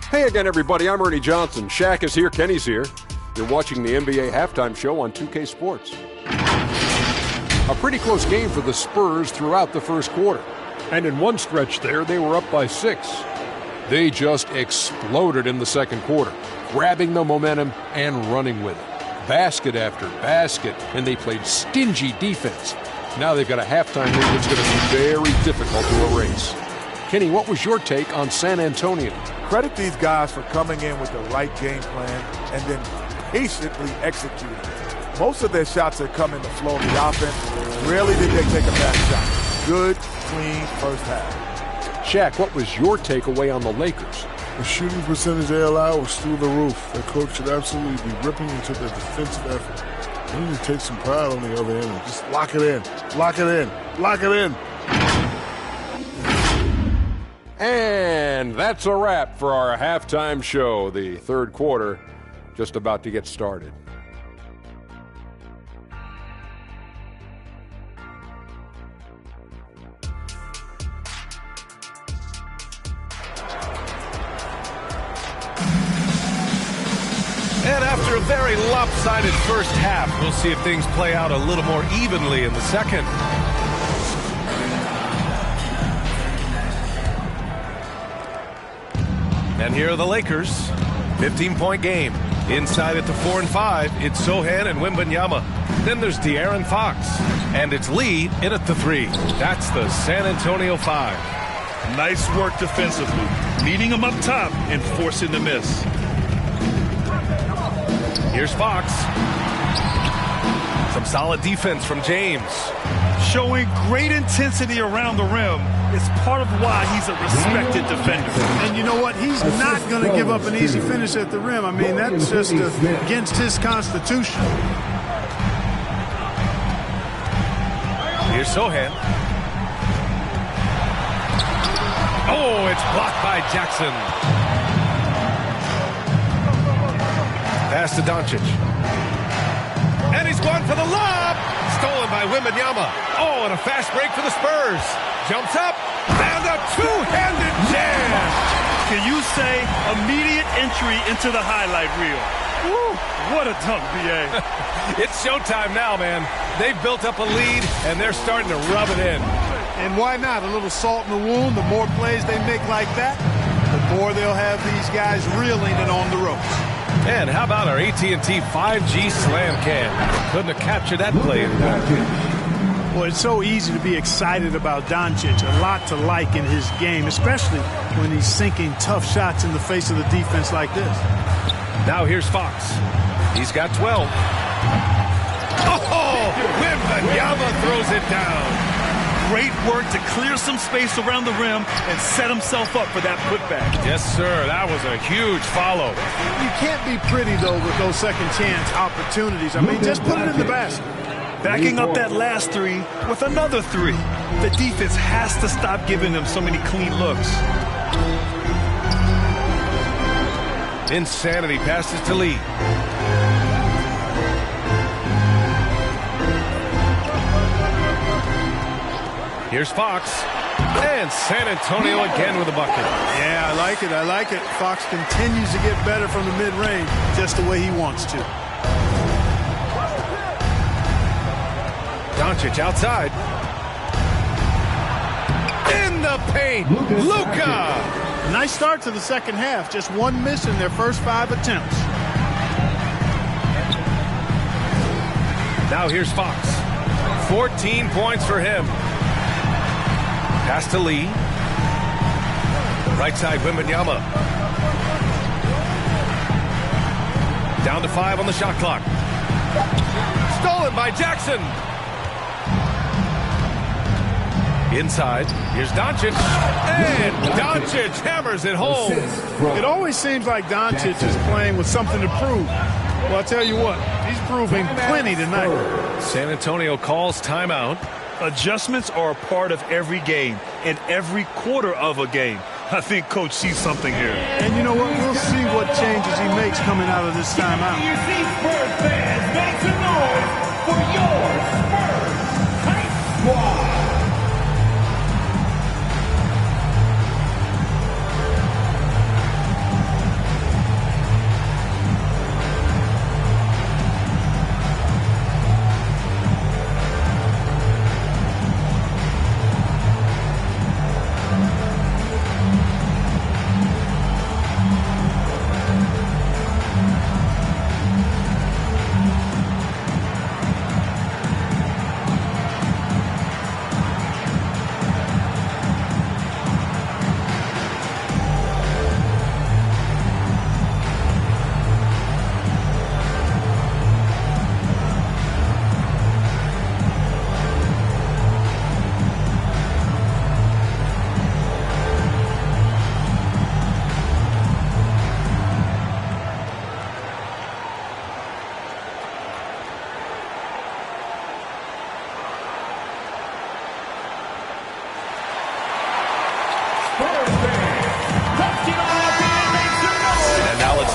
Hey again, everybody. I'm Ernie Johnson. Shaq is here. Kenny's here. You're watching the NBA Halftime Show on 2K Sports. A pretty close game for the Spurs throughout the first quarter. And in one stretch there, they were up by 6. They just exploded in the second quarter, grabbing the momentum and running with it. Basket after basket, and they played stingy defense. Now they've got a halftime lead that's going to be very difficult to erase. Kenny, what was your take on San Antonio? credit these guys for coming in with the right game plan and then patiently executing. Most of their shots that come in the flow of the offense, rarely did they take a bad shot. Good, clean first half. Shaq, what was your takeaway on the Lakers? The shooting percentage they allowed was through the roof. Their coach should absolutely be ripping into their defensive effort. They need to take some pride on the other end and just lock it in, lock it in, lock it in. And that's a wrap for our halftime show. The third quarter just about to get started. And after a very lopsided first half, we'll see if things play out a little more evenly in the second. And here are the Lakers. 15-point game. Inside at the 4 and 5, it's Sohan and Wembanyama. Then there's De'Aaron Fox. And it's Lee in at the 3. That's the San Antonio 5. Nice work defensively, meeting them up top and forcing the miss. Here's Fox. Some solid defense from James. Showing great intensity around the rim is part of why he's a respected defender. And you know what? He's not going to give up an easy finish at the rim. I mean, that's just against his constitution. Here's Sohan. Oh, it's blocked by Jackson. Pass to Doncic. And he's going for the lob. Stolen by Wembanyama. Oh, and a fast break for the Spurs. Jumps up. And a two-handed jam. Can you say immediate entry into the highlight reel? Woo, what a dunk, B.A. It's showtime now, man. They've built up a lead, and they're starting to rub it in. And why not? A little salt in the wound. The more plays they make like that, the more they'll have these guys reeling and on the ropes. And how about our AT&T 5G Slam Cam? Couldn't have captured that play in time. Well, it's so easy to be excited about Doncic. A lot to like in his game, especially when he's sinking tough shots in the face of the defense like this. Now here's Fox. He's got 12. Oh! Wembanyama throws it down. Great work to clear some space around the rim and set himself up for that putback. Yes, sir. That was a huge follow. You can't be pretty, though, with those second chance opportunities. I mean, just put it in the basket. Backing up that last three with another three. The defense has to stop giving them so many clean looks. Insanity passes to Lee. Here's Fox. And San Antonio again with a bucket. Yeah, I like it. I like it. Fox continues to get better from the mid-range just the way he wants to. Doncic outside. In the paint. Luka. Nice start to the second half. Just one miss in their first 5 attempts. Now here's Fox. 14 points for him. Pass to Lee. Right side, Wembanyama. Down to 5 on the shot clock. Stolen by Jackson. Inside, here's Doncic. And Doncic hammers it home. It always seems like Doncic is playing with something to prove. Well, I'll tell you what, he's proving plenty tonight. San Antonio calls timeout. Adjustments are a part of every game and every quarter of a game. I think Coach sees something here. And you know what? We'll see what changes he makes coming out of this timeout. You see Spurs fans, make some noise for your Spurs Hype Squad.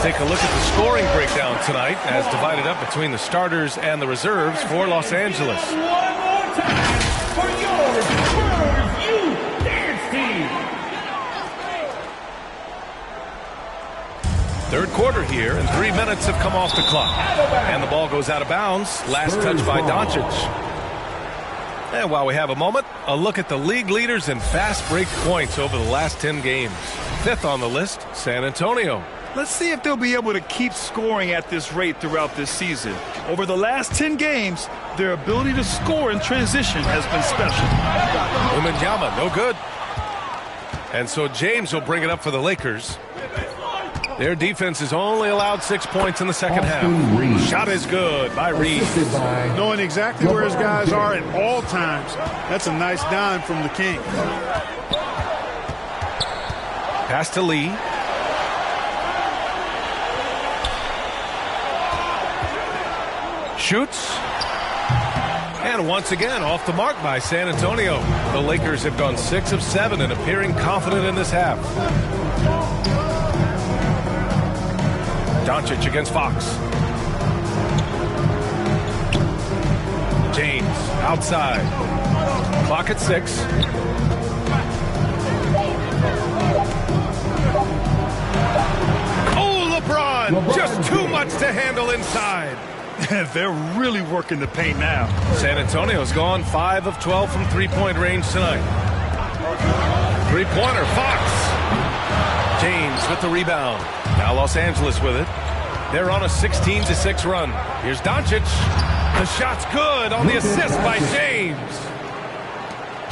take a look at the scoring breakdown tonight as divided up between the starters and the reserves for Los Angeles. One more time for your Spurs Youth Dance Team. Third quarter here, and 3 minutes have come off the clock. And the ball goes out of bounds. Last touch by Doncic. And while we have a moment, a look at the league leaders in fast break points over the last 10 games. Fifth on the list, San Antonio. Let's see if they'll be able to keep scoring at this rate throughout this season. Over the last 10 games, their ability to score in transition has been special. Wembanyama, no good. And so James will bring it up for the Lakers. Their defense has only allowed 6 points in the second half. Shot is good by Reed. Knowing exactly where his guys are at all times. That's a nice dime from the King. Pass to Lee. Shoots. And once again, off the mark by San Antonio. The Lakers have gone 6 of 7 and appearing confident in this half. Doncic against Fox. James outside. Clock at 6. Oh, LeBron! Just too much to handle inside. They're really working the paint now. San Antonio's gone 5 of 12 from three-point range tonight. Three-pointer, Fox. James with the rebound. Now Los Angeles with it. They're on a 16-6 run. Here's Doncic. The shot's good on the assist by James.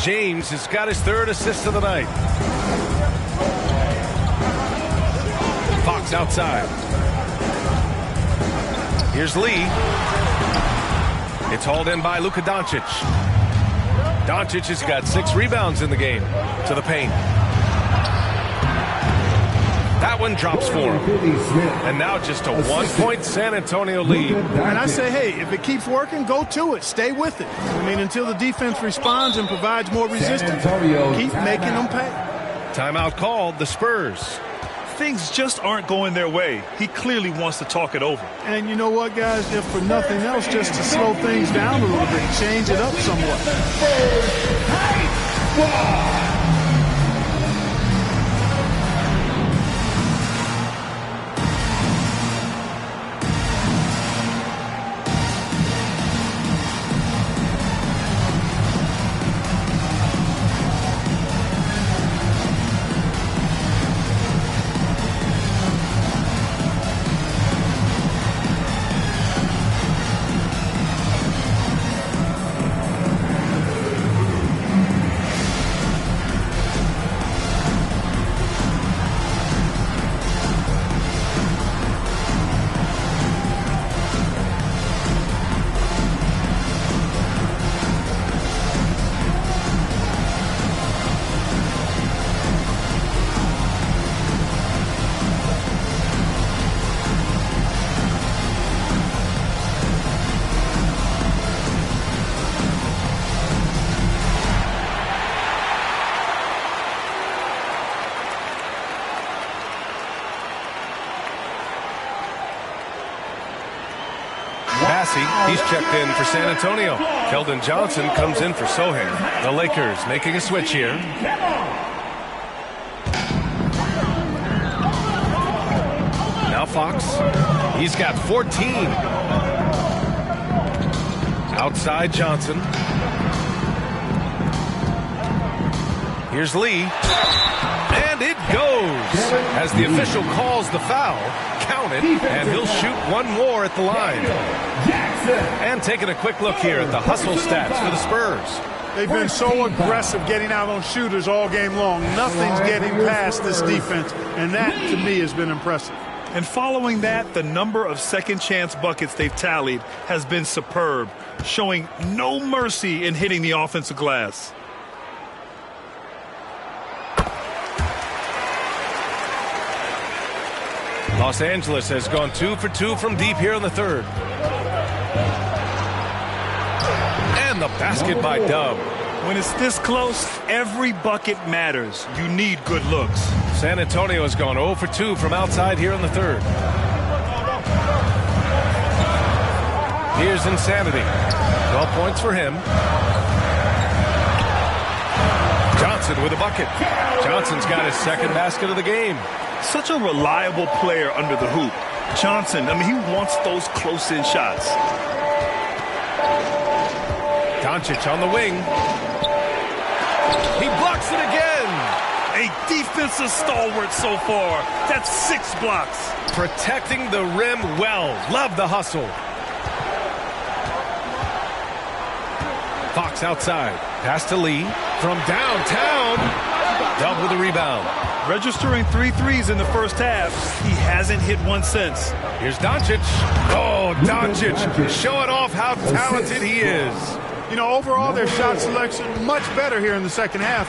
James has got his 3rd assist of the night. Fox outside. Here's Lee. It's hauled in by Luka Doncic. Doncic has got 6 rebounds in the game. To the paint. That one drops for him. And now just a 1-point San Antonio lead. And I say, hey, if it keeps working, go to it. Stay with it. I mean, until the defense responds and provides more resistance, keep making them pay. Timeout called, the Spurs. Things just aren't going their way. He clearly wants to talk it over. And you know what, guys? If for nothing else, just to slow things down a little bit, change it up somewhat. He's checked in for San Antonio. Keldon Johnson comes in for Sohan. The Lakers making a switch here. Now Fox. He's got 14. Outside Johnson. Here's Lee. And it goes. As the official calls the foul, count it, and he'll shoot one more at the line. And taking a quick look here at the hustle stats for the Spurs. They've been so aggressive getting out on shooters all game long. Nothing's getting past this defense, and that, to me, has been impressive. And following that, the number of second-chance buckets they've tallied has been superb, showing no mercy in hitting the offensive glass. Los Angeles has gone 2 for 2 from deep here in the third. And the basket by Dub. When it's this close, every bucket matters. You need good looks. San Antonio has gone 0 for 2 from outside here in the third. Here's Insanity. 12 points for him. Johnson with a bucket. Johnson's got his second basket of the game. Such a reliable player under the hoop. Johnson, I mean, he wants those close-in shots. Doncic on the wing. He blocks it again. A defensive stalwart so far. That's 6 blocks. Protecting the rim well. Love the hustle. Fox outside. Pass to Lee. From downtown. Dub with a rebound. Registering 3 threes in the first half. He hasn't hit one since. Here's Doncic. Oh, Doncic showing off how talented he is. You know, overall, their shot selection much better here in the second half.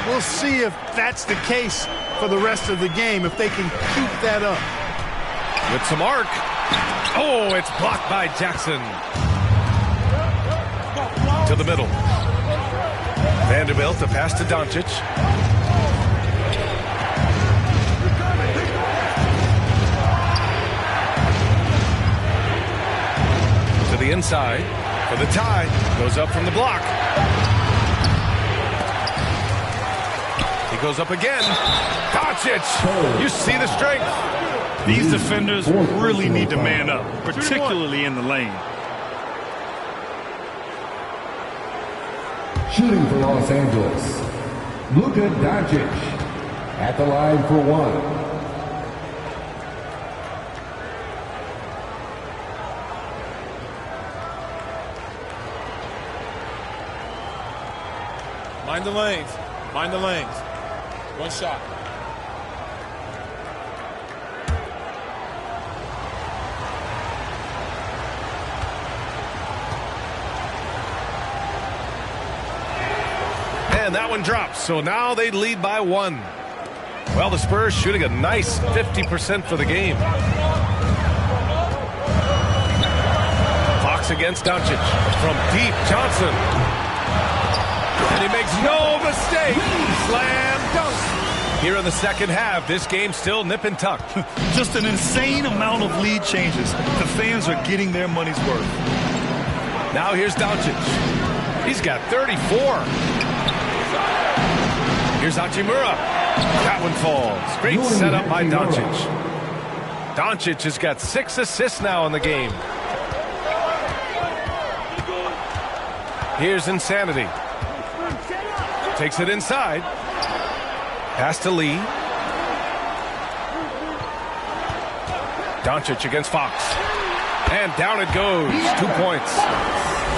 We'll see if that's the case for the rest of the game, if they can keep that up. With some arc. Oh, it's blocked by Jackson. To the middle. Vanderbilt, a pass to Doncic. To the inside. For the tie. Goes up from the block. He goes up again. Doncic! You see the strength. These defenders really need to man up, particularly in the lane. Shooting for Los Angeles, Luka Doncic at the line for 1. Mind the lanes. Mind the lanes. One shot. And that one drops. So now they lead by 1. Well, the Spurs shooting a nice 50% for the game. Fox against Doncic. From deep, Johnson. And he makes no mistake. Slam dunk. Here in the second half, this game still nip and tuck. Just an insane amount of lead changes. The fans are getting their money's worth. Now here's Doncic. He's got 34. Here's Hachimura. That one falls. Great setup by Doncic. Doncic has got 6 assists now in the game. Here's Insanity. Takes it inside. Pass to Lee. Doncic against Fox. And down it goes. 2 points.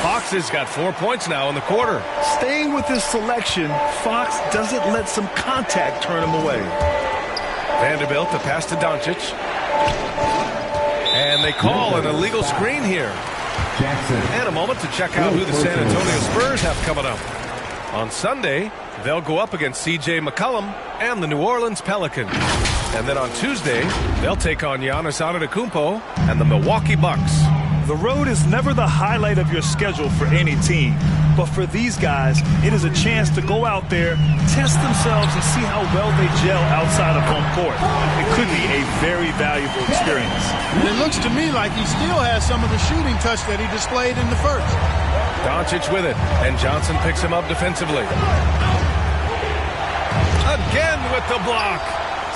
Fox has got 4 points now in the quarter. Staying with his selection, Fox doesn't let some contact turn him away. Vanderbilt, the pass to Doncic. And they call an illegal screen here. Jackson. And a moment to check out who the San Antonio Spurs have coming up. On Sunday, they'll go up against C.J. McCollum and the New Orleans Pelicans. And then on Tuesday, they'll take on Giannis Antetokounmpo and the Milwaukee Bucks. The road is never the highlight of your schedule for any team. But for these guys, it is a chance to go out there, test themselves, and see how well they gel outside of home court. It could be a very valuable experience. And it looks to me like he still has some of the shooting touch that he displayed in the first. Doncic with it, and Johnson picks him up defensively. Again with the block.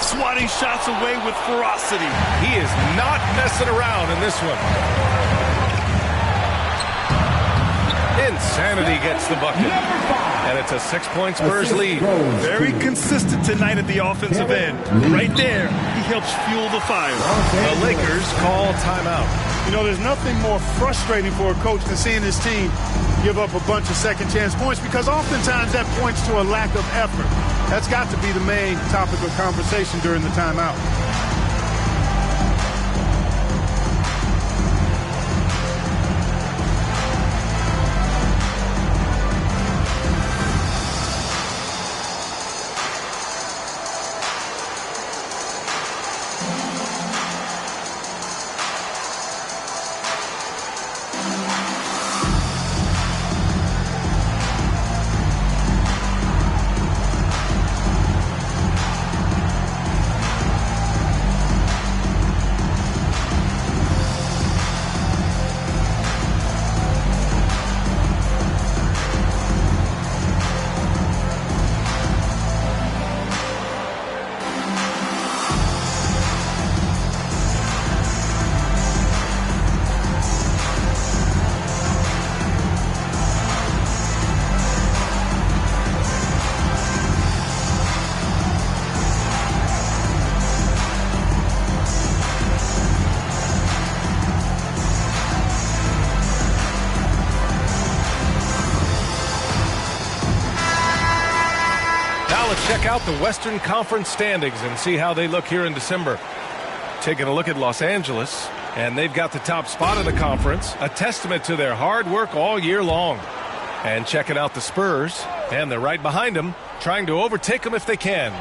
Swatting shots away with ferocity. He is not messing around in this one. Insanity gets the bucket. And it's a 6-point Spurs lead. Very consistent tonight at the offensive end. Right there, he helps fuel the fire. The Lakers call timeout. You know, there's nothing more frustrating for a coach than seeing his team give up a bunch of second-chance points, because oftentimes that points to a lack of effort. That's got to be the main topic of conversation during the timeout. Let's check out the Western Conference standings and see how they look here in December. Taking a look at Los Angeles, and they've got the top spot in the conference, a testament to their hard work all year long. And checking out the Spurs, and they're right behind them, trying to overtake them if they can.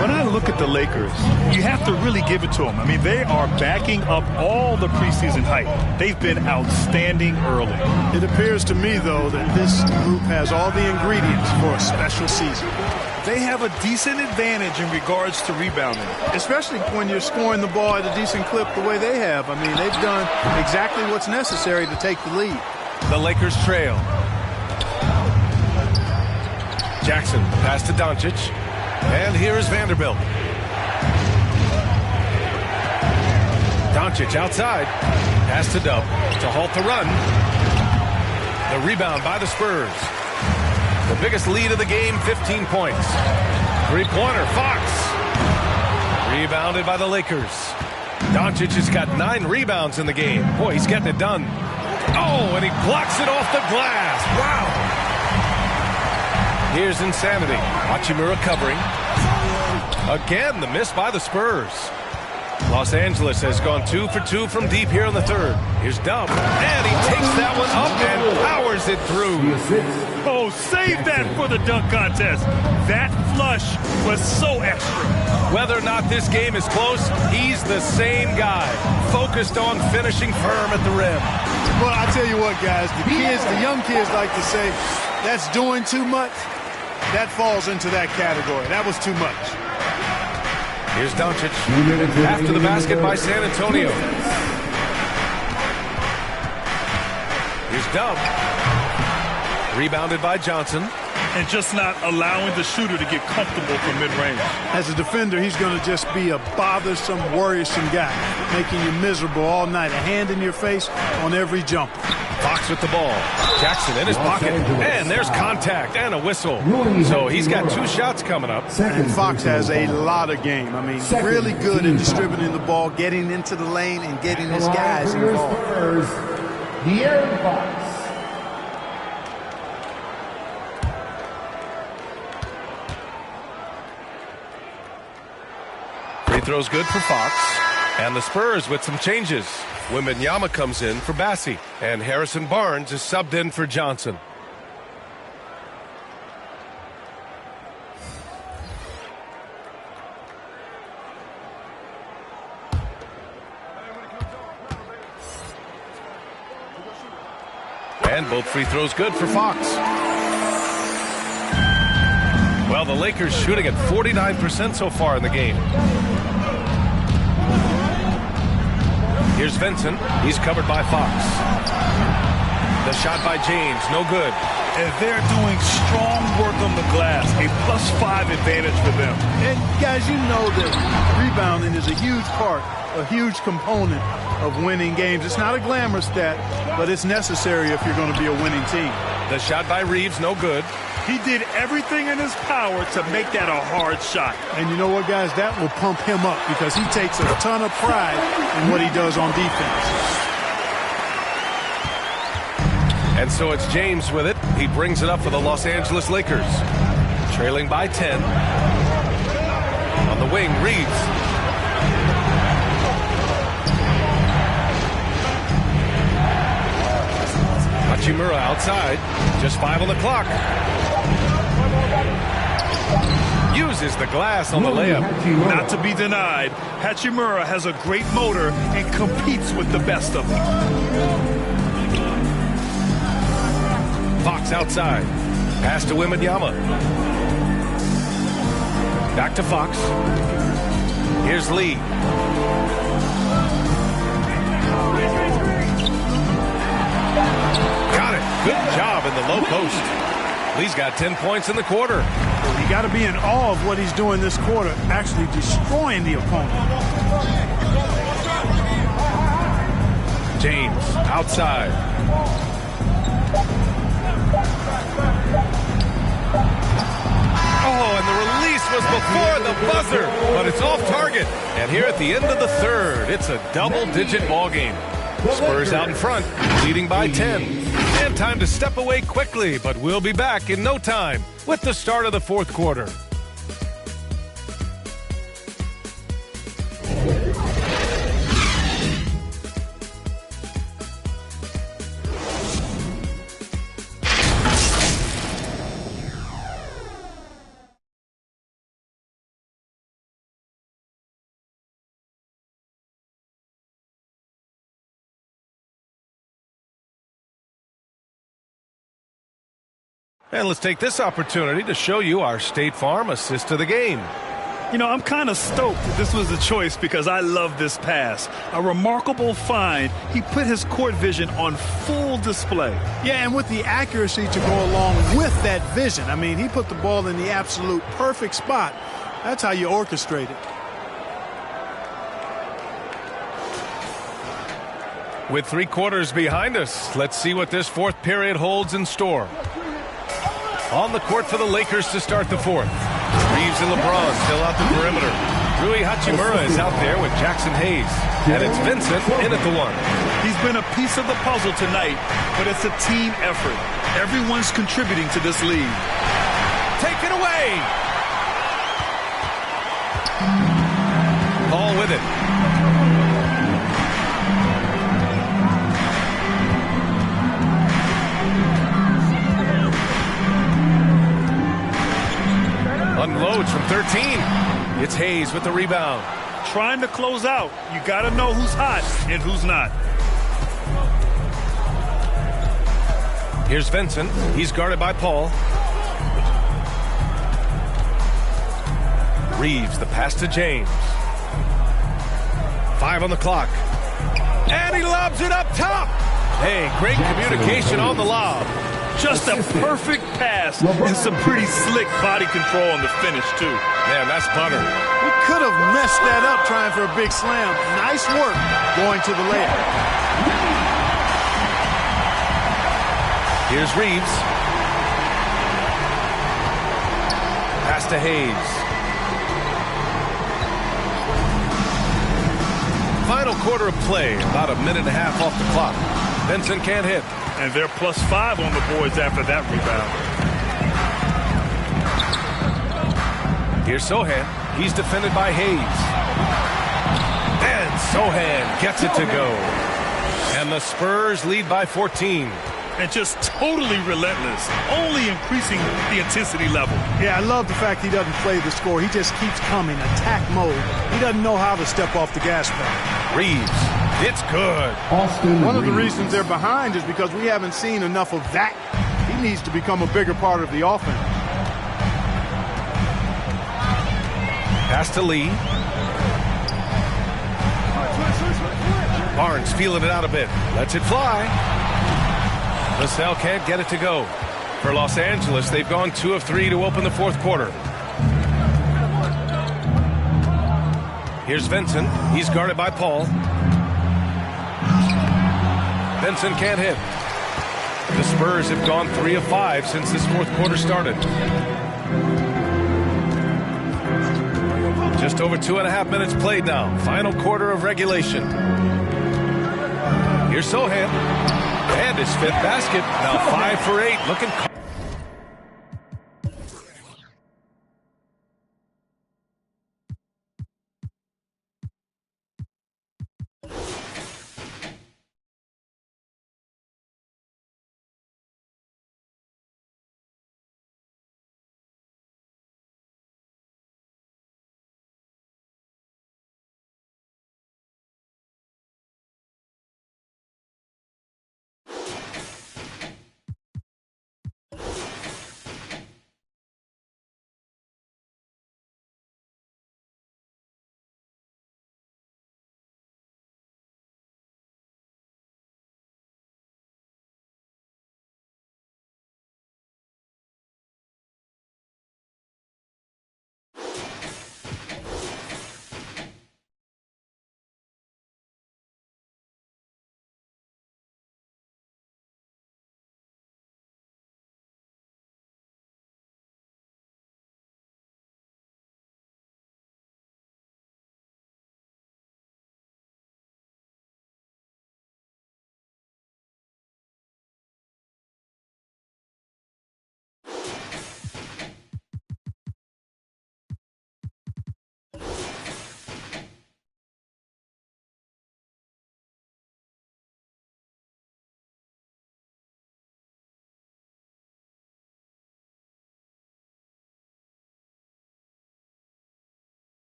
When I look at the Lakers, you have to really give it to them. I mean, they are backing up all the preseason hype. They've been outstanding early. It appears to me, though, that this group has all the ingredients for a special season. They have a decent advantage in regards to rebounding. Especially when you're scoring the ball at a decent clip the way they have. I mean, they've done exactly what's necessary to take the lead. The Lakers trail. Jackson, pass to Doncic. And here is Vanderbilt. Doncic outside. Pass to Dub to halt the run. The rebound by the Spurs. The biggest lead of the game, 15 points. Three-pointer, Fox. Rebounded by the Lakers. Doncic has got 9 rebounds in the game. Boy, he's getting it done. Oh, and he blocks it off the glass. Wow. Here's Insanity. Hachimura covering. Again, the miss by the Spurs. Los Angeles has gone 2 for 2 from deep here in the third. Here's Dub. And he takes that one up and powers it through. Oh, save that for the dunk contest. That flush was so extra. Whether or not this game is close, he's the same guy. Focused on finishing firm at the rim. Well, I tell you what, guys, the young kids like to say, that's doing too much. That falls into that category. That was too much. Here's Doncic. After the basket by San Antonio. Here's Dub. Rebounded by Johnson. And just not allowing the shooter to get comfortable from mid-range. As a defender, he's going to just be a bothersome, worrisome guy, making you miserable all night. A hand in your face on every jump. Fox with the ball. Jackson in his pocket. And there's contact and a whistle. So he's got 2 shots coming up. And Fox has a lot of game. I mean, really good at distributing the ball, getting into the lane, and getting his guys involved. De'Aaron Fox. Free throw's good for Fox. And the Spurs with some changes. Wembanyama comes in for Bassie. And Harrison Barnes is subbed in for Johnson. And both free throws good for Fox. Well, the Lakers shooting at 49% so far in the game. Here's Vincent. He's covered by Fox. The shot by James, no good. And they're doing strong work on the glass. A +5 advantage for them. And guys, you know that rebounding is a huge part, a huge component of winning games. It's not a glamour stat, but it's necessary if you're going to be a winning team. The shot by Reeves, no good. He did everything in his power to make that a hard shot. And you know what, guys? That will pump him up because he takes a ton of pride in what he does on defense. And so it's James with it. He brings it up for the Los Angeles Lakers. Trailing by 10. On the wing, Reeves. Hachimura outside. Just 5 on the clock. Uses the glass on the layup. Not to be denied, Hachimura has a great motor and competes with the best of them. Fox outside. Pass to Wembanyama. Back to Fox. Here's Lee. Got it. Good job in the low post. Lee's got 10 points in the quarter. You got to be in awe of what he's doing this quarter, actually destroying the opponent. James outside. Oh, and the release was before the buzzer, but it's off target. And here at the end of the third, it's a double-digit ball game. Spurs out in front, leading by 10. And time to step away quickly, but we'll be back in no time with the start of the fourth quarter. And let's take this opportunity to show you our State Farm assist of the game. You know, I'm kind of stoked that this was a choice because I love this pass. A remarkable find. He put his court vision on full display. Yeah, and with the accuracy to go along with that vision. I mean, he put the ball in the absolute perfect spot. That's how you orchestrate it. With 3 quarters behind us, let's see what this fourth period holds in store. On the court for the Lakers to start the fourth. Reeves and LeBron still out the perimeter. Rui Hachimura is out there with Jackson Hayes. And it's Vincent in at the 1. He's been a piece of the puzzle tonight, but it's a team effort. Everyone's contributing to this lead. Take it away! Ball with it. Unloads from 13. It's Hayes with the rebound. Trying to close out. You got to know who's hot and who's not. Here's Vincent. He's guarded by Paul. Reeves, the pass to James. 5 on the clock. And he lobs it up top. Hey, great communication on the lob. Just a perfect pass and some pretty slick body control on the finish, too. Man, that's butter. We could have messed that up trying for a big slam. Nice work going to the layup. Here's Reeves. Pass to Hayes. Final quarter of play, about a minute and a half off the clock. Vincent can't hit. And they're +5 on the boards after that rebound. Here's Sohan. He's defended by Hayes. And Sohan gets it to go. And the Spurs lead by 14. And just totally relentless, only increasing the intensity level. Yeah, I love the fact he doesn't play the score. He just keeps coming, attack mode. He doesn't know how to step off the gas pedal. Reeves. It's good. One of the reasons they're behind is because we haven't seen enough of that. He needs to become a bigger part of the offense. Pass to Lee. Barnes feeling it out a bit. Lets it fly. LaSalle can't get it to go. For Los Angeles, they've gone 2 of 3 to open the fourth quarter. Here's Vincent. He's guarded by Paul. Vincent can't hit. The Spurs have gone 3 of 5 since this fourth quarter started. Just over 2.5 minutes played now. Final quarter of regulation. Here's Sohan. And his 5th basket. Now 5 for 8. Looking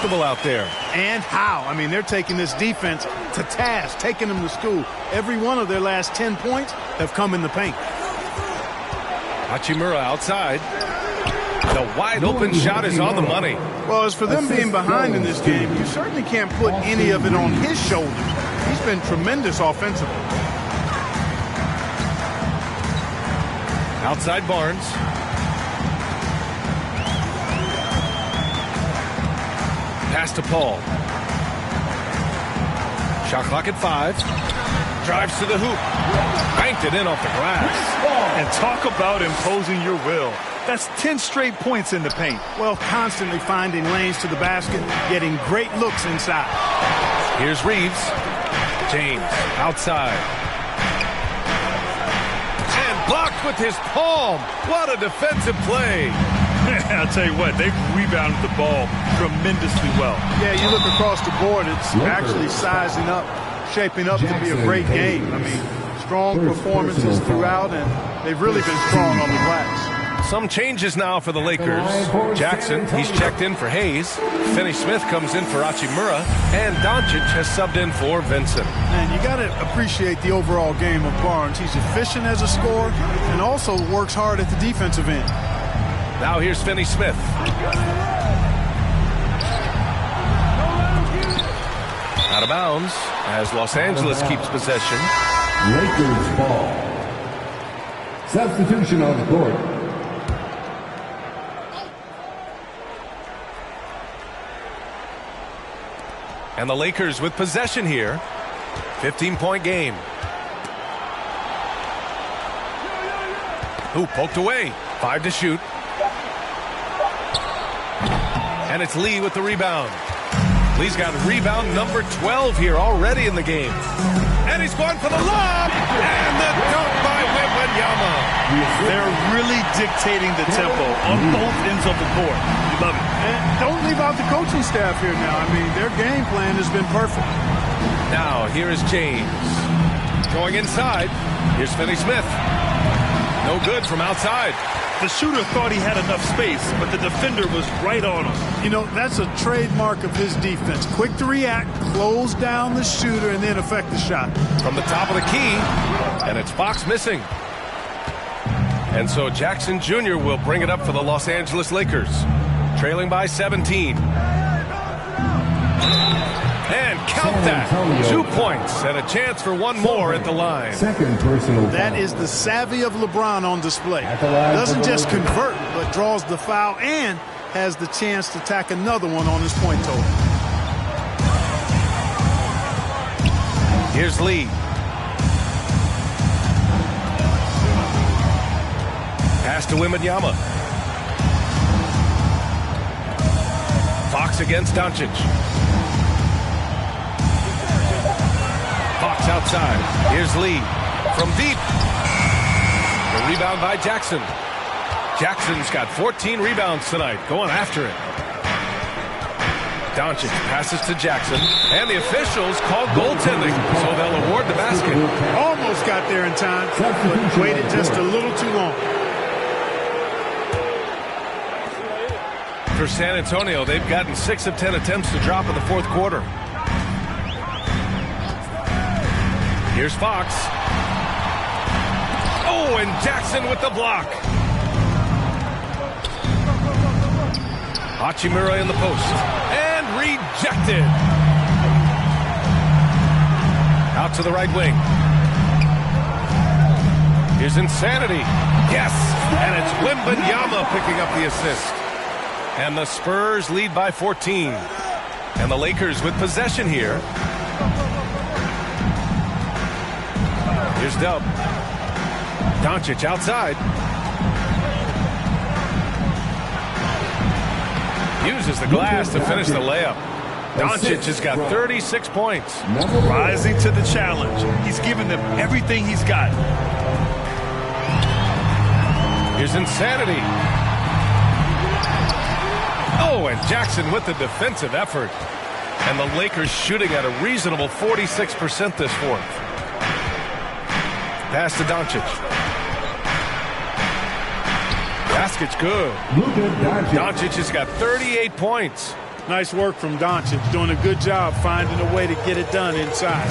comfortable out there. And how? I mean, they're taking this defense to task, taking them to school. Every one of their last 10 points have come in the paint. Hachimura outside. The wide open shot is on the money. Well, as for them being behind in this game, you certainly can't put any of it on his shoulders. He's been tremendous offensively. Outside Barnes. Pass to Paul. Shot clock at 5. Drives to the hoop. Banked it in off the glass. And talk about imposing your will. That's 10 straight points in the paint. Well, constantly finding lanes to the basket, getting great looks inside. Here's Reeves. James outside. And blocked with his palm. What a defensive play. I'll tell you what, they've rebounded the ball tremendously well. Yeah, you look across the board, it's actually sizing up, shaping up to be a great game. I mean, strong performances throughout, and they've really been strong on the glass. Some changes now for the Lakers. Jackson, he's checked in for Hayes. Finney Smith comes in for Hachimura. And Doncic has subbed in for Vincent. And you got to appreciate the overall game of Barnes. He's efficient as a scorer and also works hard at the defensive end. Now here's Finney Smith. Out of bounds as Los Angeles keeps possession. Lakers ball. Substitution on the court. And the Lakers with possession here. 15-point game. Ooh, poked away. 5 to shoot. And it's Lee with the rebound. Lee's got rebound number 12 here already in the game. And he's going for the lob. And the dunk by Wembanyama. They're really dictating the tempo on both ends of the court. You love it. And don't leave out the coaching staff here now. I mean, their game plan has been perfect. Now, here is James. Going inside. Here's Finney Smith. No good from outside. The shooter thought he had enough space, but the defender was right on him. You know, that's a trademark of his defense. Quick to react, close down the shooter, and then affect the shot. From the top of the key, and it's Fox missing. And so Jackson Jr. will bring it up for the Los Angeles Lakers, trailing by 17. And count that. 2 points and a chance for one more at the line. Second personal That foul. is the savvy of LeBron on display. the line Doesn't for just the Lakers. convert, but draws the foul and has the chance to tack another one on his point total. Here's Lee. Pass to Wembanyama. Fox against Doncic. Fox outside. Here's Lee from deep. The rebound by Jackson. Jackson's got 14 rebounds tonight. Going after it. Doncic passes to Jackson. And the officials called goaltending, so they'll award the basket. Almost got there in time, but waited just a little too long. For San Antonio, they've gotten 6 of 10 attempts to drop in the fourth quarter. Here's Fox. Oh, and Jackson with the block. Hachimura in the post. And rejected. Out to the right wing. Here's Insanity. Yes, and it's Wembanyama picking up the assist. And the Spurs lead by 14. And the Lakers with possession here. Here's Dub. Doncic outside. Uses the glass to finish the layup. Doncic has got 36 points. Rising to the challenge. He's given them everything he's got. Here's Insanity. Oh, and Jackson with the defensive effort. And the Lakers shooting at a reasonable 46% this fourth. Pass to Doncic. Basket's good. Doncic has got 38 points. Nice work from Doncic, doing a good job finding a way to get it done inside.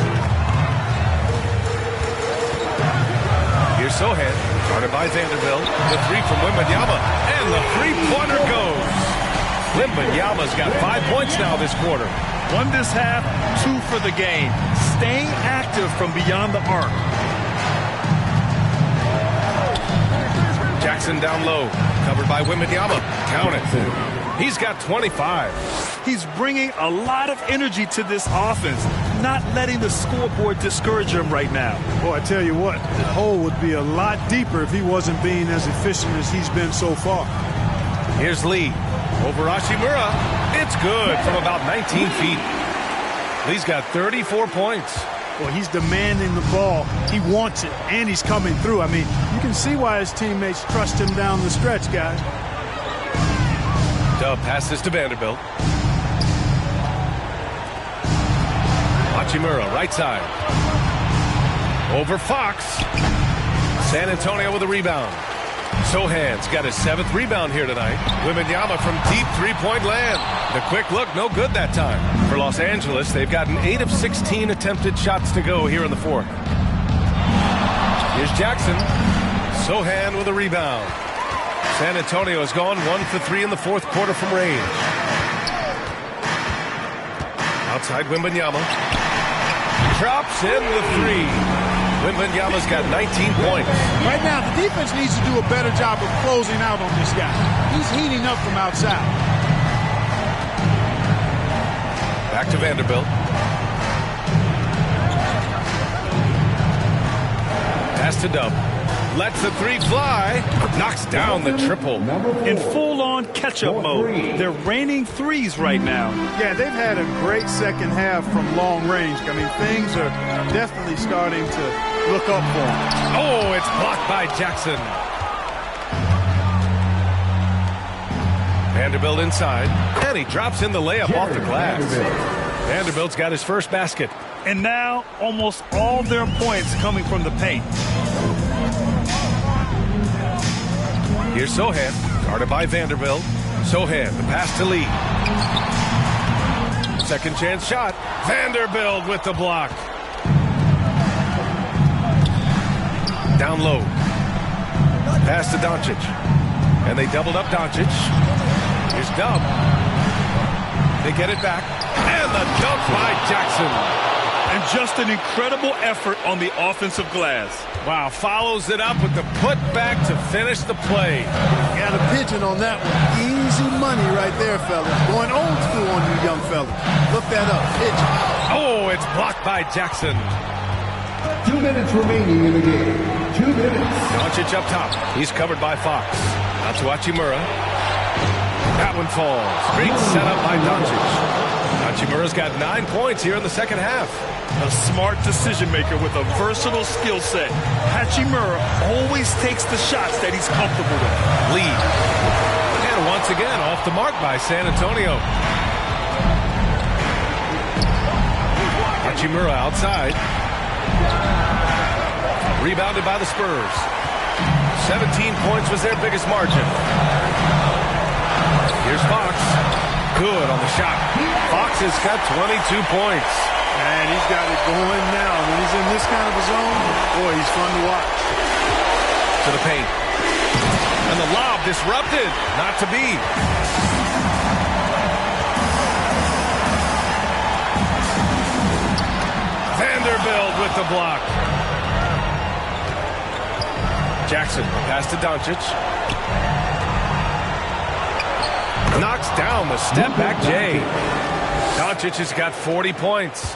Here's Sohan, guarded by Vanderbilt. The three from Wembanyama, and the three-pointer goes. Wembanyama's got 5 points now this quarter. 1 this half, 2 for the game. Staying active from beyond the arc. Jackson down low, covered by Wembanyama. Count it. He's got 25. He's bringing a lot of energy to this offense, not letting the scoreboard discourage him right now. Boy, I tell you what, the hole would be a lot deeper if he wasn't being as efficient as he's been so far. Here's Lee over Hachimura. It's good from about 19 feet. Lee's got 34 points. Well, he's demanding the ball. He wants it, and he's coming through. I mean, you can see why his teammates trust him down the stretch, guys. Dub passes to Vanderbilt. Hachimura, right side. Over Fox. San Antonio with a rebound. Sohan's got his 7th rebound here tonight. Wembanyama from deep three-point land. The quick look, no good that time. For Los Angeles, they've gotten 8 of 16 attempted shots to go here in the 4th. Here's Jackson. Sohan with a rebound. San Antonio has gone 1 for 3 in the 4th quarter from range. Outside Wembanyama. Drops in the 3. Wembanyama's got 19 points. Right now, the defense needs to do a better job of closing out on this guy. He's heating up from outside. Back to Vanderbilt. Pass to Dub. Lets the 3 fly. Knocks down the triple. In full-on catch-up mode. They're raining threes right now. Yeah, they've had a great second half from long range. I mean, things are definitely starting to look up for him. Oh, it's blocked by Jackson. Vanderbilt inside. And he drops in the layup off the glass. Vanderbilt's got his first basket. And now, almost all their points coming from the paint. Here's Sohan, guarded by Vanderbilt. Sohan, the pass to Lee. Second chance shot. Vanderbilt with the block. Down low. Pass to Doncic. And they doubled up Doncic. Here's Dub. They get it back. And the dunk by Jackson. And just an incredible effort on the offensive glass. Wow, follows it up with the putback to finish the play. Got a pigeon on that one. Easy money right there, fellas. Going old school on you young fellas. Look that up. Pigeon. Oh, it's blocked by Jackson. 2 minutes remaining in the game. 2 minutes. Doncic up top. He's covered by Fox. Out to Hachimura. That one falls. Great setup by Doncic. Hachimura's got 9 points here in the second half. A smart decision maker with a versatile skill set. Hachimura always takes the shots that he's comfortable with. Lee. And once again, off the mark by San Antonio. Hachimura outside. Rebounded by the Spurs. 17 points was their biggest margin. Here's Fox. Good on the shot. Fox has got 22 points. And he's got it going now. When he's in this kind of a zone, boy, he's fun to watch. To the paint. And the lob disrupted. Not to be. Vanderbilt with the block. Jackson pass to Doncic. Knocks down the step-back J. Doncic has got 40 points.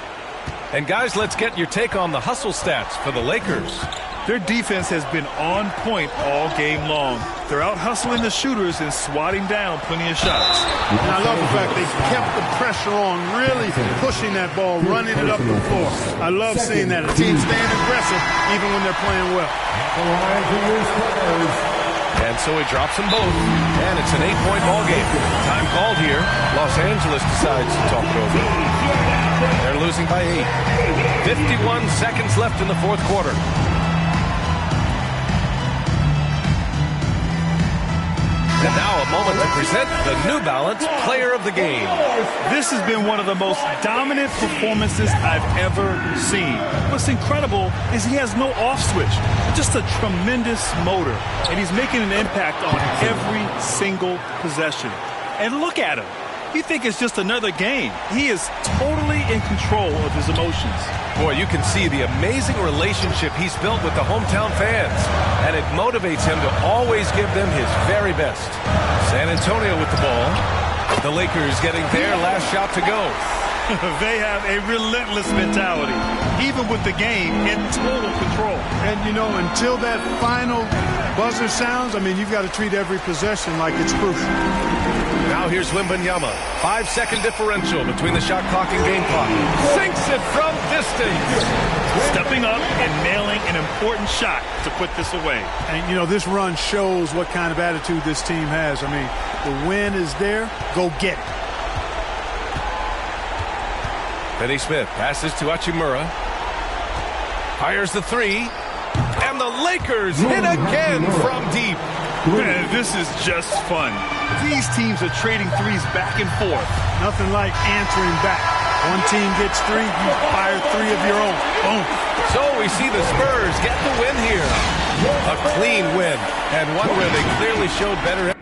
And guys, let's get your take on the hustle stats for the Lakers. Their defense has been on point all game long. They're out hustling the shooters and swatting down plenty of shots. And I love the fact they kept the pressure on, really pushing that ball, running it up the floor. I love seeing that. A team staying aggressive even when they're playing well. And so he drops them both. And it's an 8-point ball game. Time called here. Los Angeles decides to talk it over. They're losing by 8. 51 seconds left in the fourth quarter. And now a moment to present the New Balance Player of the Game. This has been one of the most dominant performances I've ever seen. What's incredible is he has no off switch, just a tremendous motor, and he's making an impact on every single possession. And look at him. You think it's just another game. He is totally in control of his emotions. Boy, you can see the amazing relationship he's built with the hometown fans, and it motivates him to always give them his very best. San Antonio with the ball. The Lakers getting their last shot to go. They have a relentless mentality, even with the game in total control. And, you know, until that final buzzer sounds, I mean, you've got to treat every possession like it's crucial. Now here's Wembanyama. 5-second differential between the shot clock and game clock. Sinks it from distance. Stepping up and nailing an important shot to put this away. And, you know, this run shows what kind of attitude this team has. I mean, the win is there. Go get it. Finney Smith passes to Hachimura. Fires the three. And the Lakers hit again from deep. Man, this is just fun. These teams are trading threes back and forth. Nothing like answering back. One team gets three, you fire three of your own. Boom. So we see the Spurs get the win here. A clean win, and one where they clearly showed better